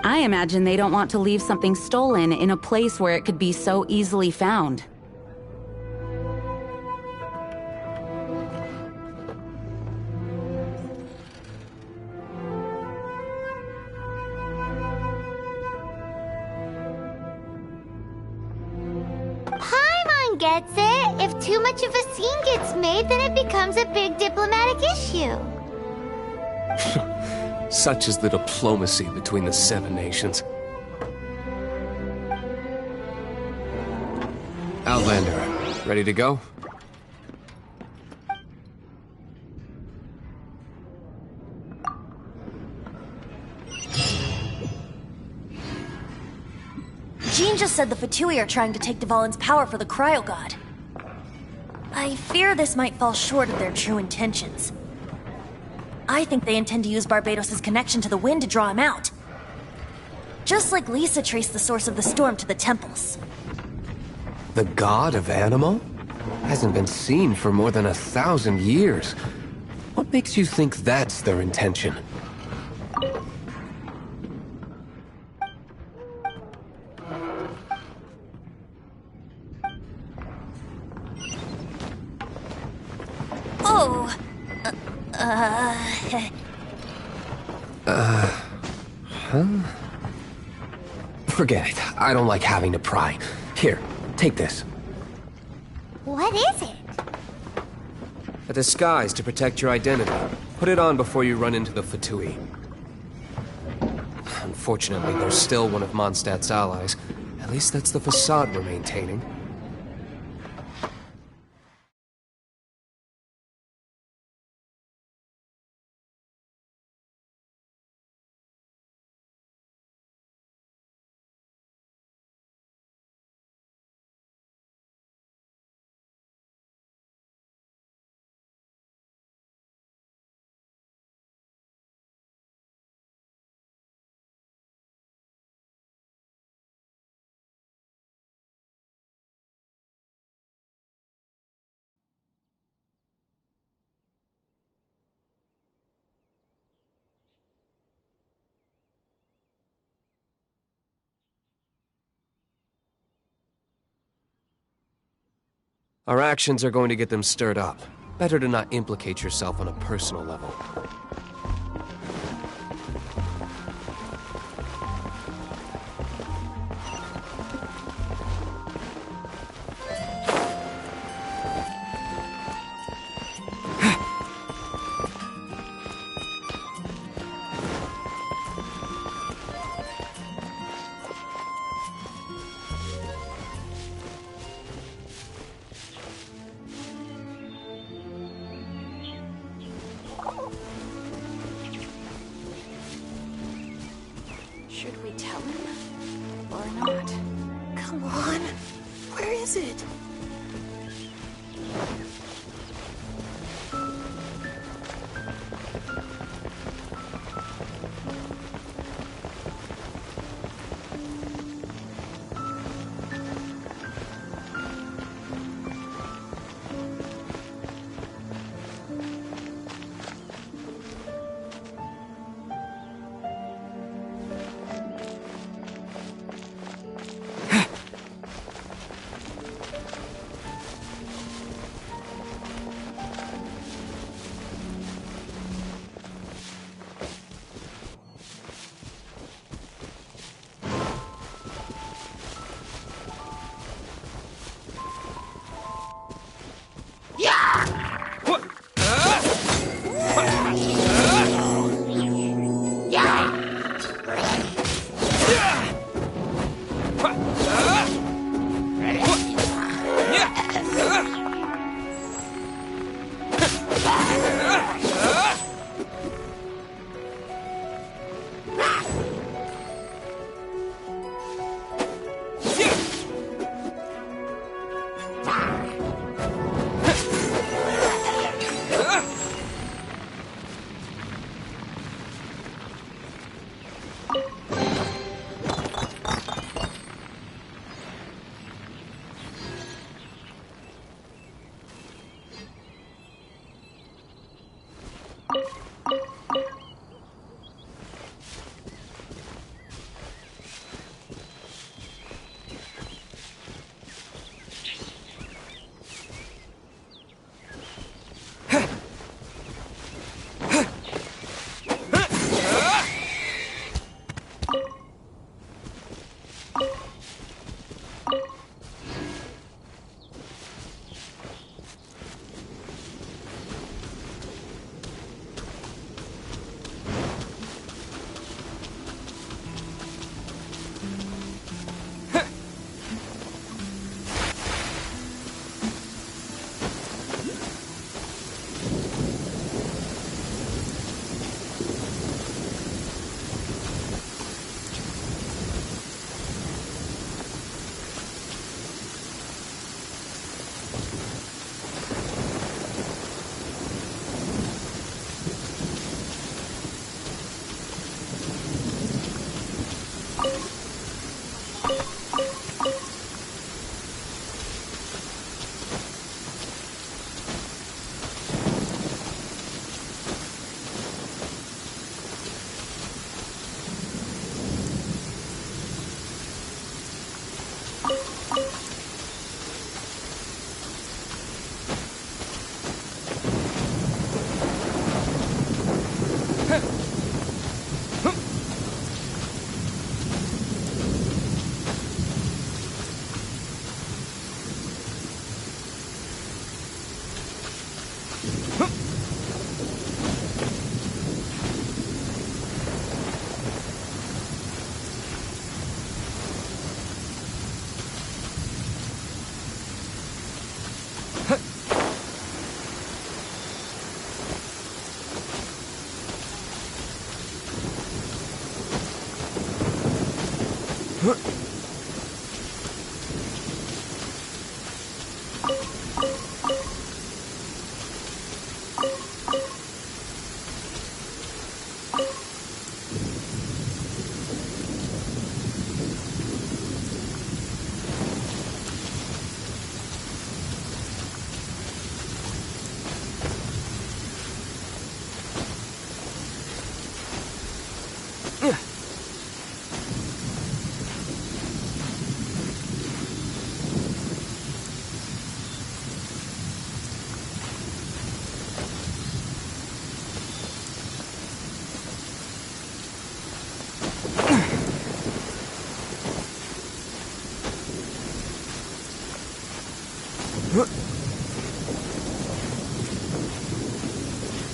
I imagine they don't want to leave something stolen in a place where it could be so easily found. gets it. If too much of a scene gets made, then it becomes a big diplomatic issue. Such is the diplomacy between the Seven Nations. Outlander, ready to go? Jean just said the Fatui are trying to take Dvalin's power for the Cryo God. I fear this might fall short of their true intentions. I think they intend to use Barbados' connection to the wind to draw him out. Just like Lisa traced the source of the storm to the temples. The god of Animo? Hasn't been seen for more than 1,000 years. What makes you think that's their intention? Oh! Huh? Forget it. I don't like having to pry. Here, take this. What is it? A disguise to protect your identity. Put it on before you run into the Fatui. Unfortunately, they're still one of Mondstadt's allies. At least that's the facade we're maintaining. Our actions are going to get them stirred up. Better to not implicate yourself on a personal level. Should we tell him? Or not? Come on. Where is it?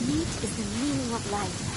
Meat is the meaning of life.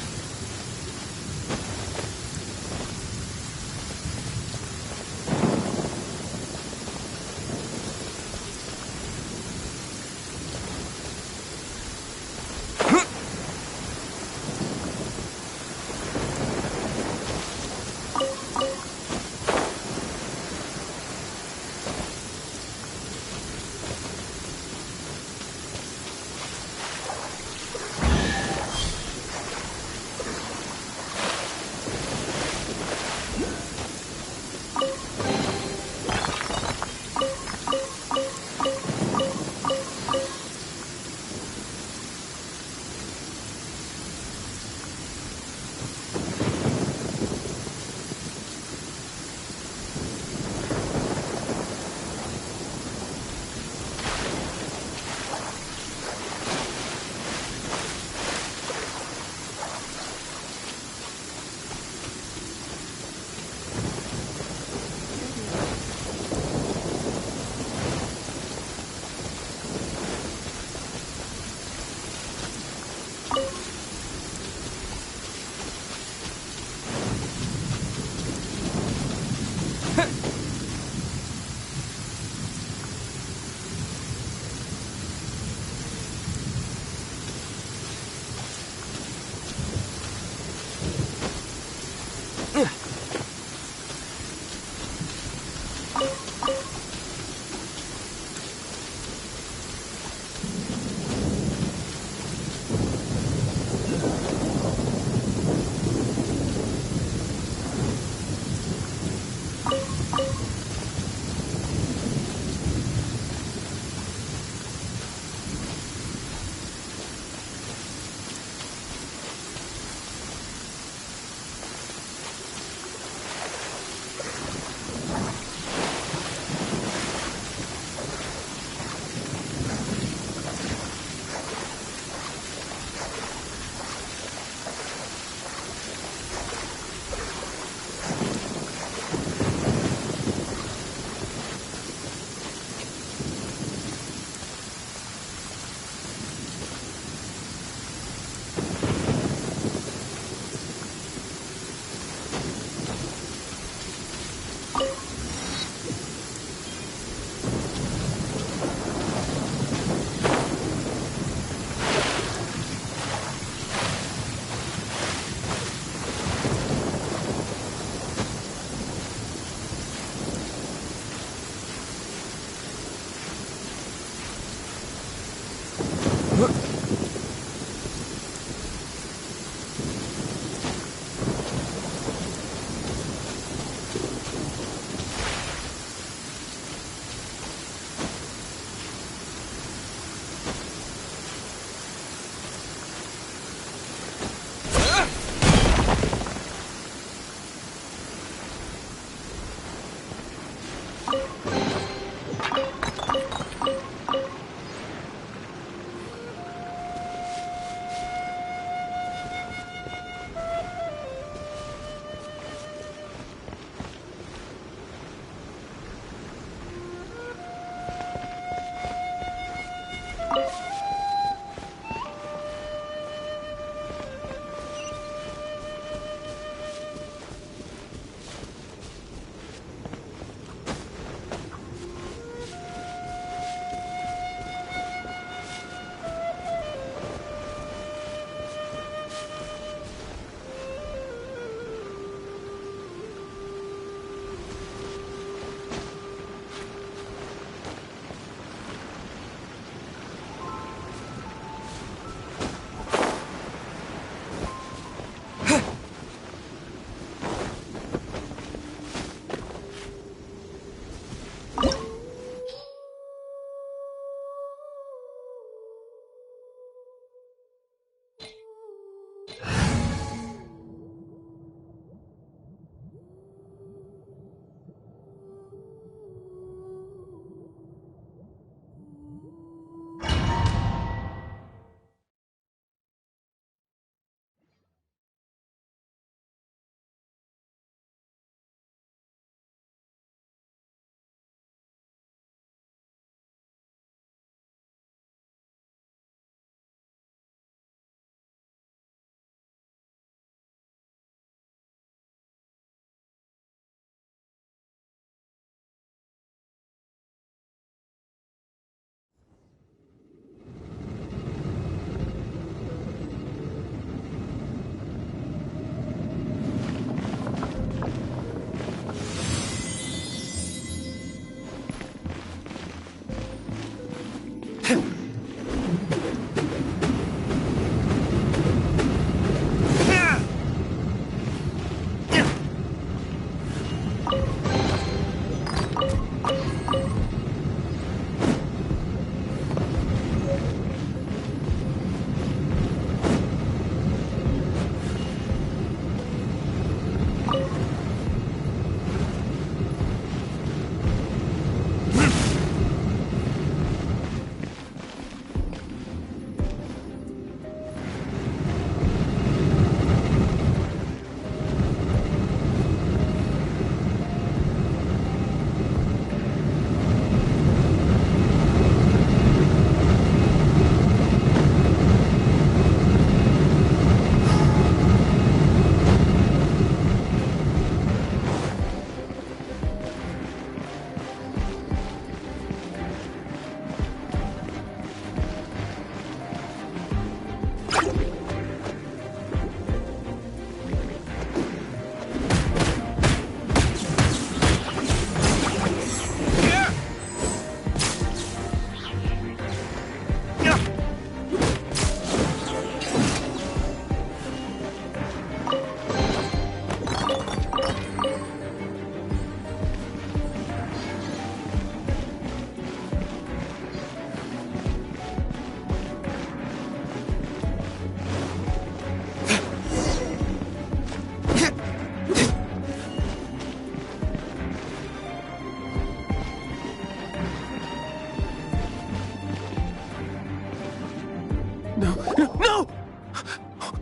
No!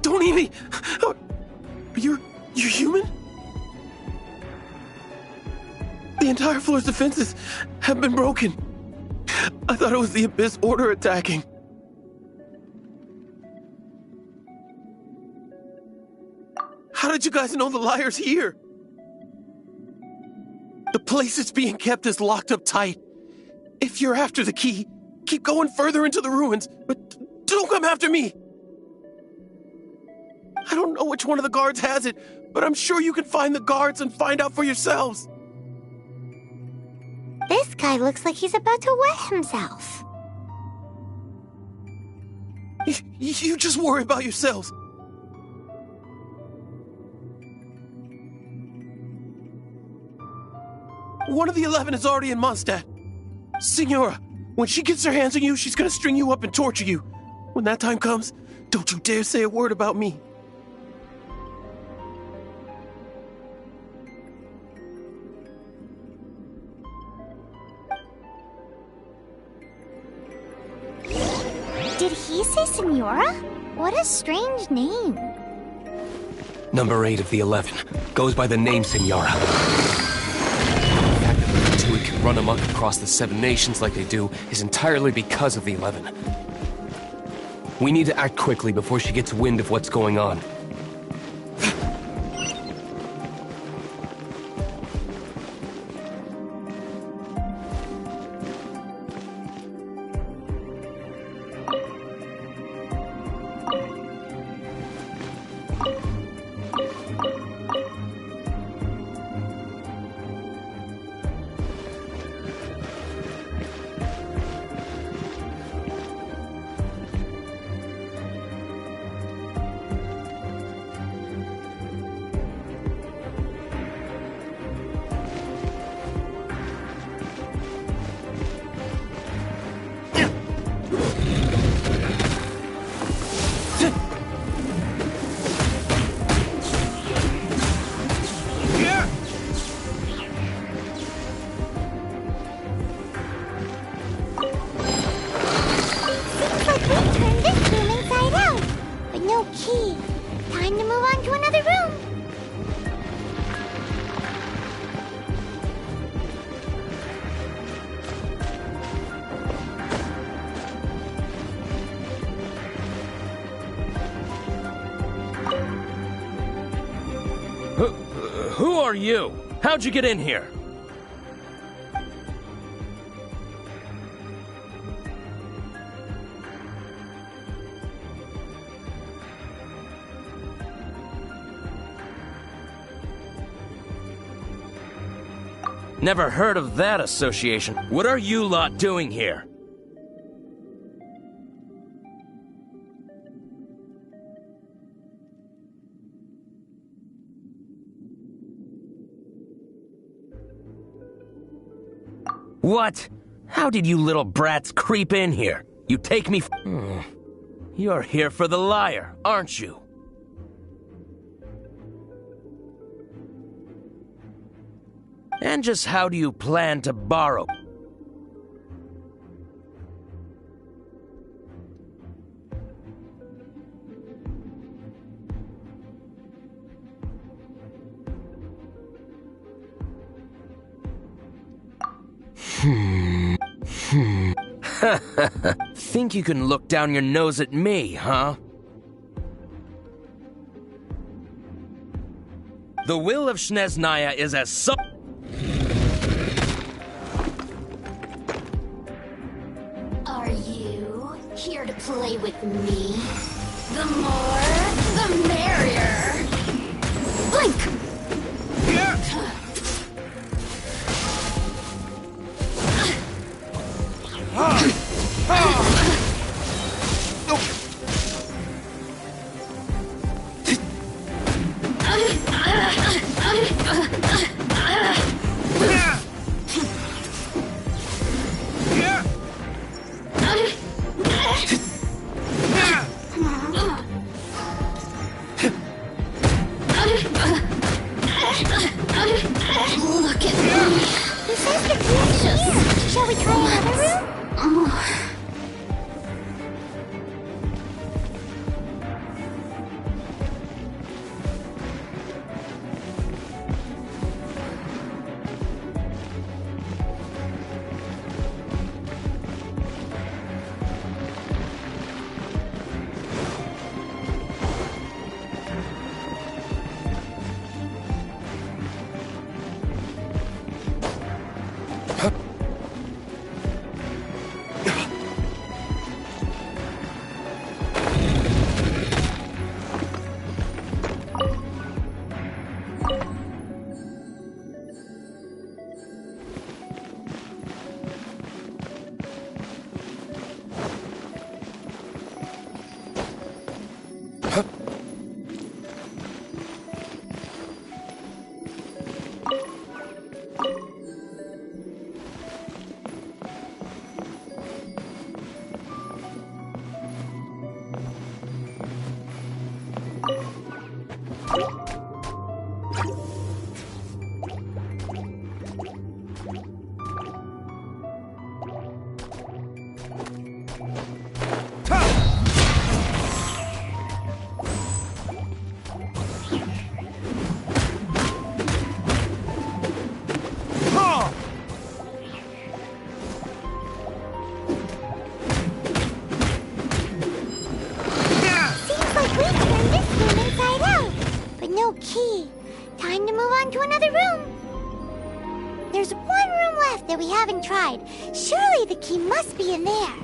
Don't eat me! You're human? The entire floor's defenses have been broken. I thought it was the Abyss Order attacking. How did you guys know the liar's here? The place it's being kept is locked up tight. If you're after the key, keep going further into the ruins, but don't come after me! I don't know which one of the guards has it, but I'm sure you can find the guards and find out for yourselves. This guy looks like he's about to wet himself. You just worry about yourselves. One of the 11 is already in Mondstadt. Signora, when she gets her hands on you, she's gonna string you up and torture you. When that time comes, don't you dare say a word about me. Did he say Senora? What a strange name. Number 8 of the 11 goes by the name Senora. The fact that the Tui can run amok across the 7 nations like they do is entirely because of the 11. We need to act quickly before she gets wind of what's going on. Who are you? How'd you get in here? Never heard of that association. What are you lot doing here? What? How did you little brats creep in here? You take me You're here for the lyre, aren't you? And just how do you plan to borrow? Think you can look down your nose at me, huh? The will of Snezhnaya is as so— Are you here to play with me? The more, the merrier! Blink! Look at me. This is the cute. Shall we try another room? Key. Time to move on to another room. There's one room left that we haven't tried. Surely the key must be in there.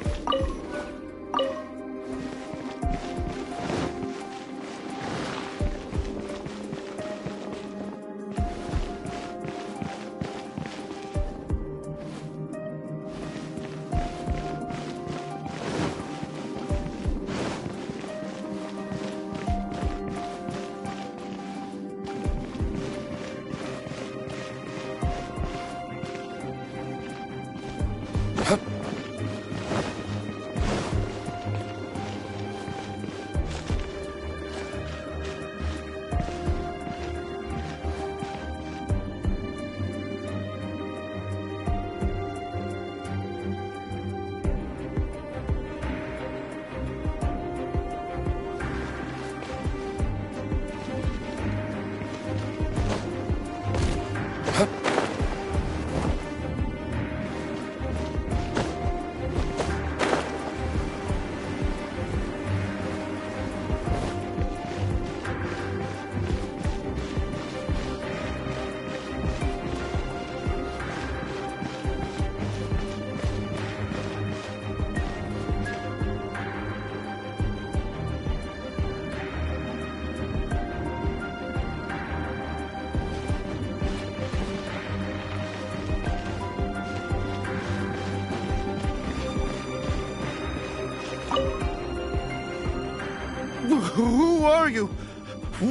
Who are you?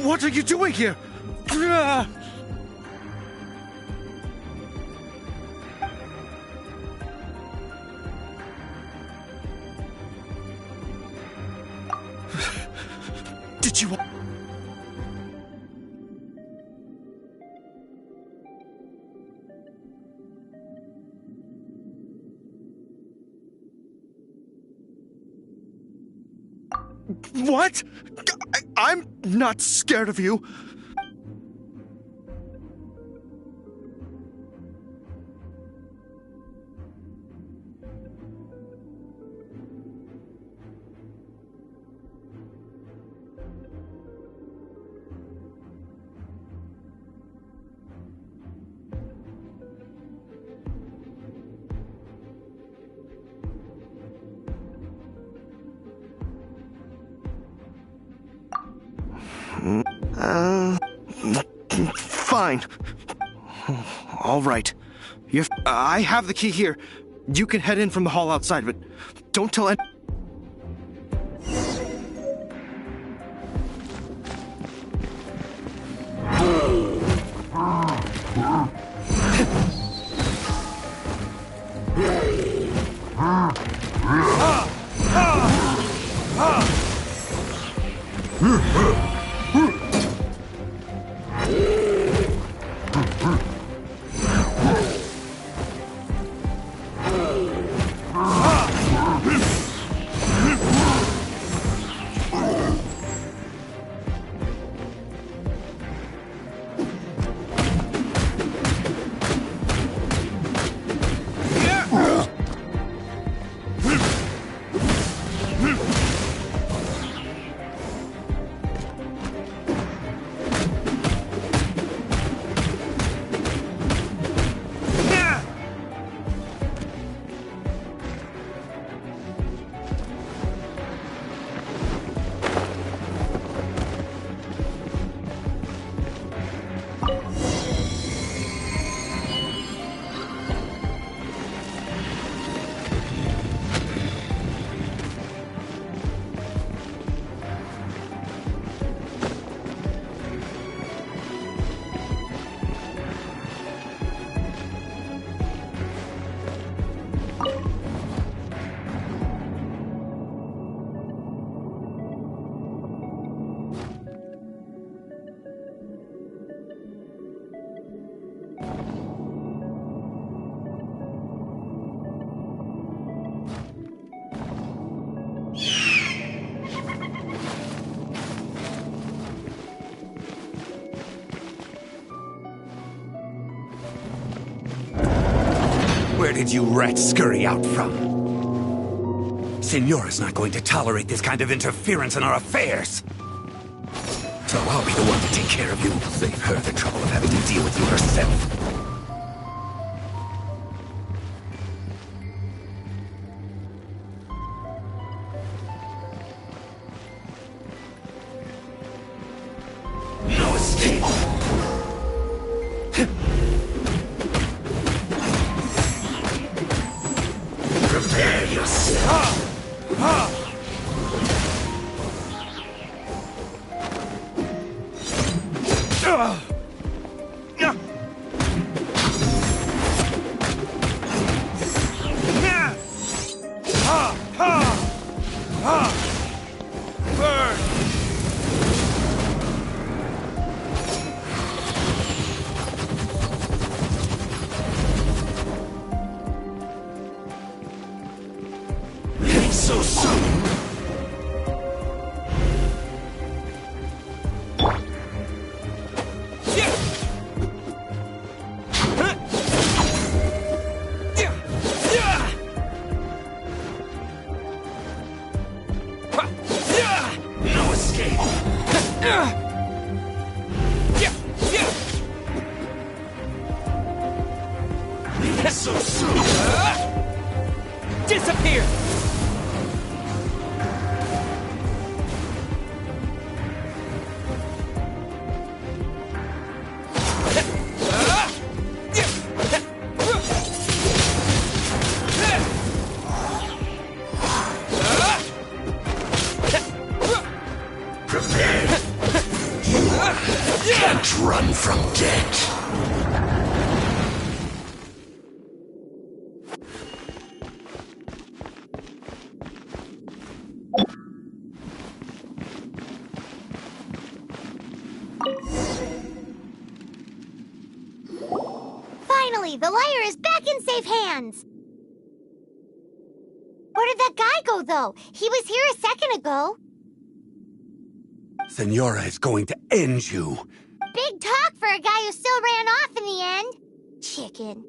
What are you doing here? did you... What? I'm not scared of you. Fine. All right. I have the key here. You can head in from the hall outside, but don't tell anyone. Where did you rats scurry out from? Signora's not going to tolerate this kind of interference in our affairs. So I'll be the one to take care of you. Save her the trouble of having to deal with you herself. No escape. Prepare yourself. So soon. No escape. So soon. Disappear! Prepare. You can't run from death. Hooray! The liar is back in safe hands! Where did that guy go, though? He was here a second ago. Senora is going to end you. Big talk for a guy who still ran off in the end. Chicken.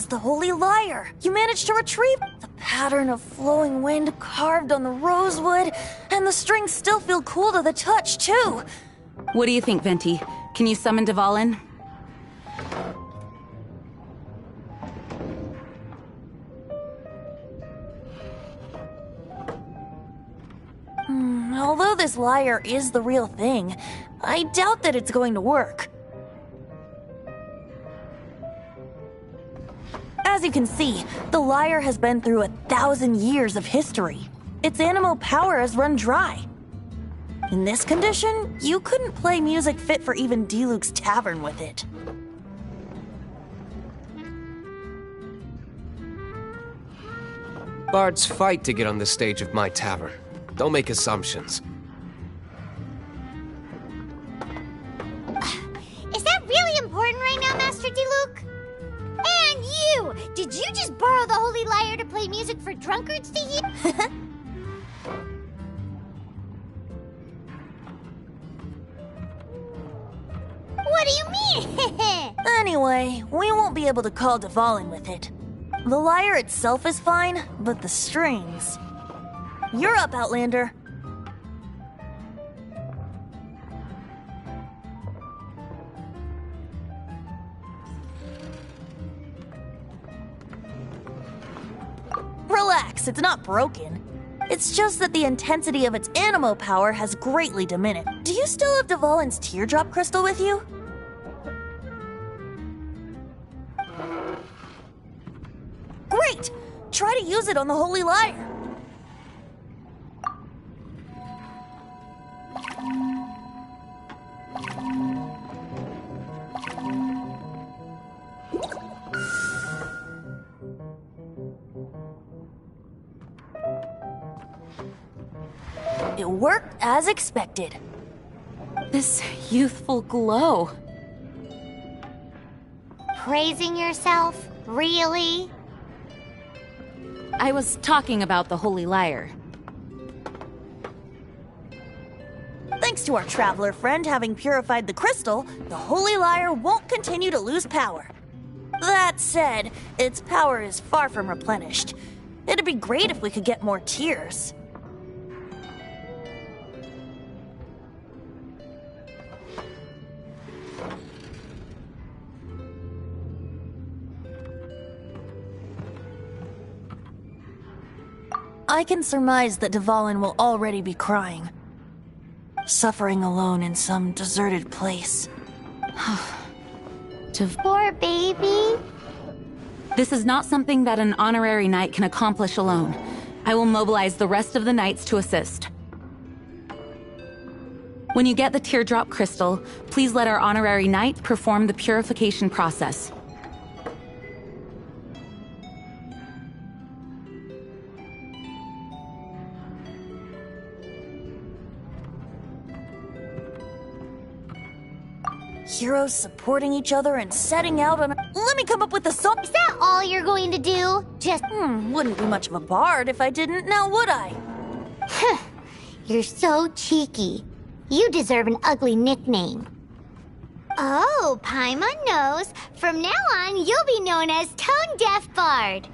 the Holy Lyre! You managed to retrieve the pattern of flowing wind carved on the rosewood, and the strings still feel cool to the touch, too! What do you think, Venti? Can you summon Dvalin? Although this lyre is the real thing, I doubt that it's going to work. As you can see, the lyre has been through 1,000 years of history. Its animo power has run dry. In this condition, you couldn't play music fit for even Diluc's tavern with it. Bards fight to get on the stage of my tavern. Don't make assumptions. Is that really important right now, Master Diluc? And you! Did you just borrow the Holy Lyre to play music for drunkards to hear? What do you mean? Anyway, we won't be able to call Dvalin with it. The lyre itself is fine, but the strings... You're up, Outlander. Relax, it's not broken. It's just that the intensity of its animo power has greatly diminished. Do you still have Dvalin's teardrop crystal with you? Great! Try to use it on the Holy Lyre. It worked as expected. This youthful glow. Praising yourself? Really? I was talking about the Holy Lyre. Thanks to our traveler friend having purified the crystal, the Holy Lyre won't continue to lose power. That said, its power is far from replenished. It'd be great if we could get more tears. I can surmise that Dvalin will already be crying. Suffering alone in some deserted place. Poor baby. This is not something that an honorary knight can accomplish alone. I will mobilize the rest of the knights to assist. When you get the teardrop crystal, please let our honorary knight perform the purification process. Heroes supporting each other and setting out on a... Let me come up with a song. Is that all you're going to do? Just... Wouldn't be much of a bard if I didn't, now would I? You're so cheeky. You deserve an ugly nickname. Oh, Paimon knows. From now on, you'll be known as Tone Deaf Bard.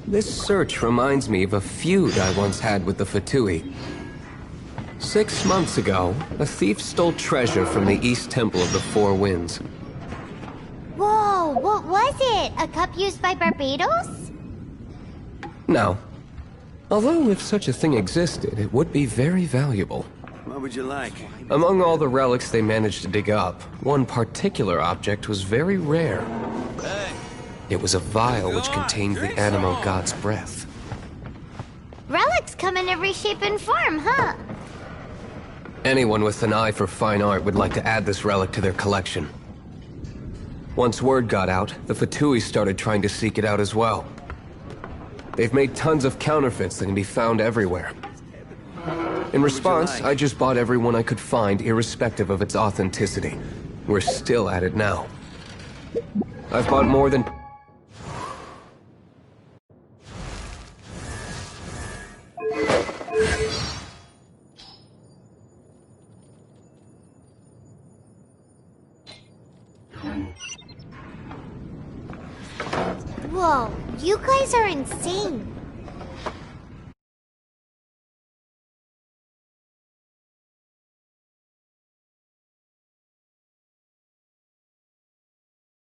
This search reminds me of a feud I once had with the Fatui. 6 months ago, a thief stole treasure from the East Temple of the Four Winds. Whoa, what was it? A cup used by Barbados? No. Although if such a thing existed, it would be very valuable. What would you like? Among all the relics they managed to dig up, one particular object was very rare. It was a vial which contained the animo god's breath. Relics come in every shape and form, huh? Anyone with an eye for fine art would like to add this relic to their collection. Once word got out, the Fatui started trying to seek it out as well. They've made tons of counterfeits that can be found everywhere. In response, I just bought every one I could find, irrespective of its authenticity. We're still at it now. I've bought more than... Whoa, you guys are insane.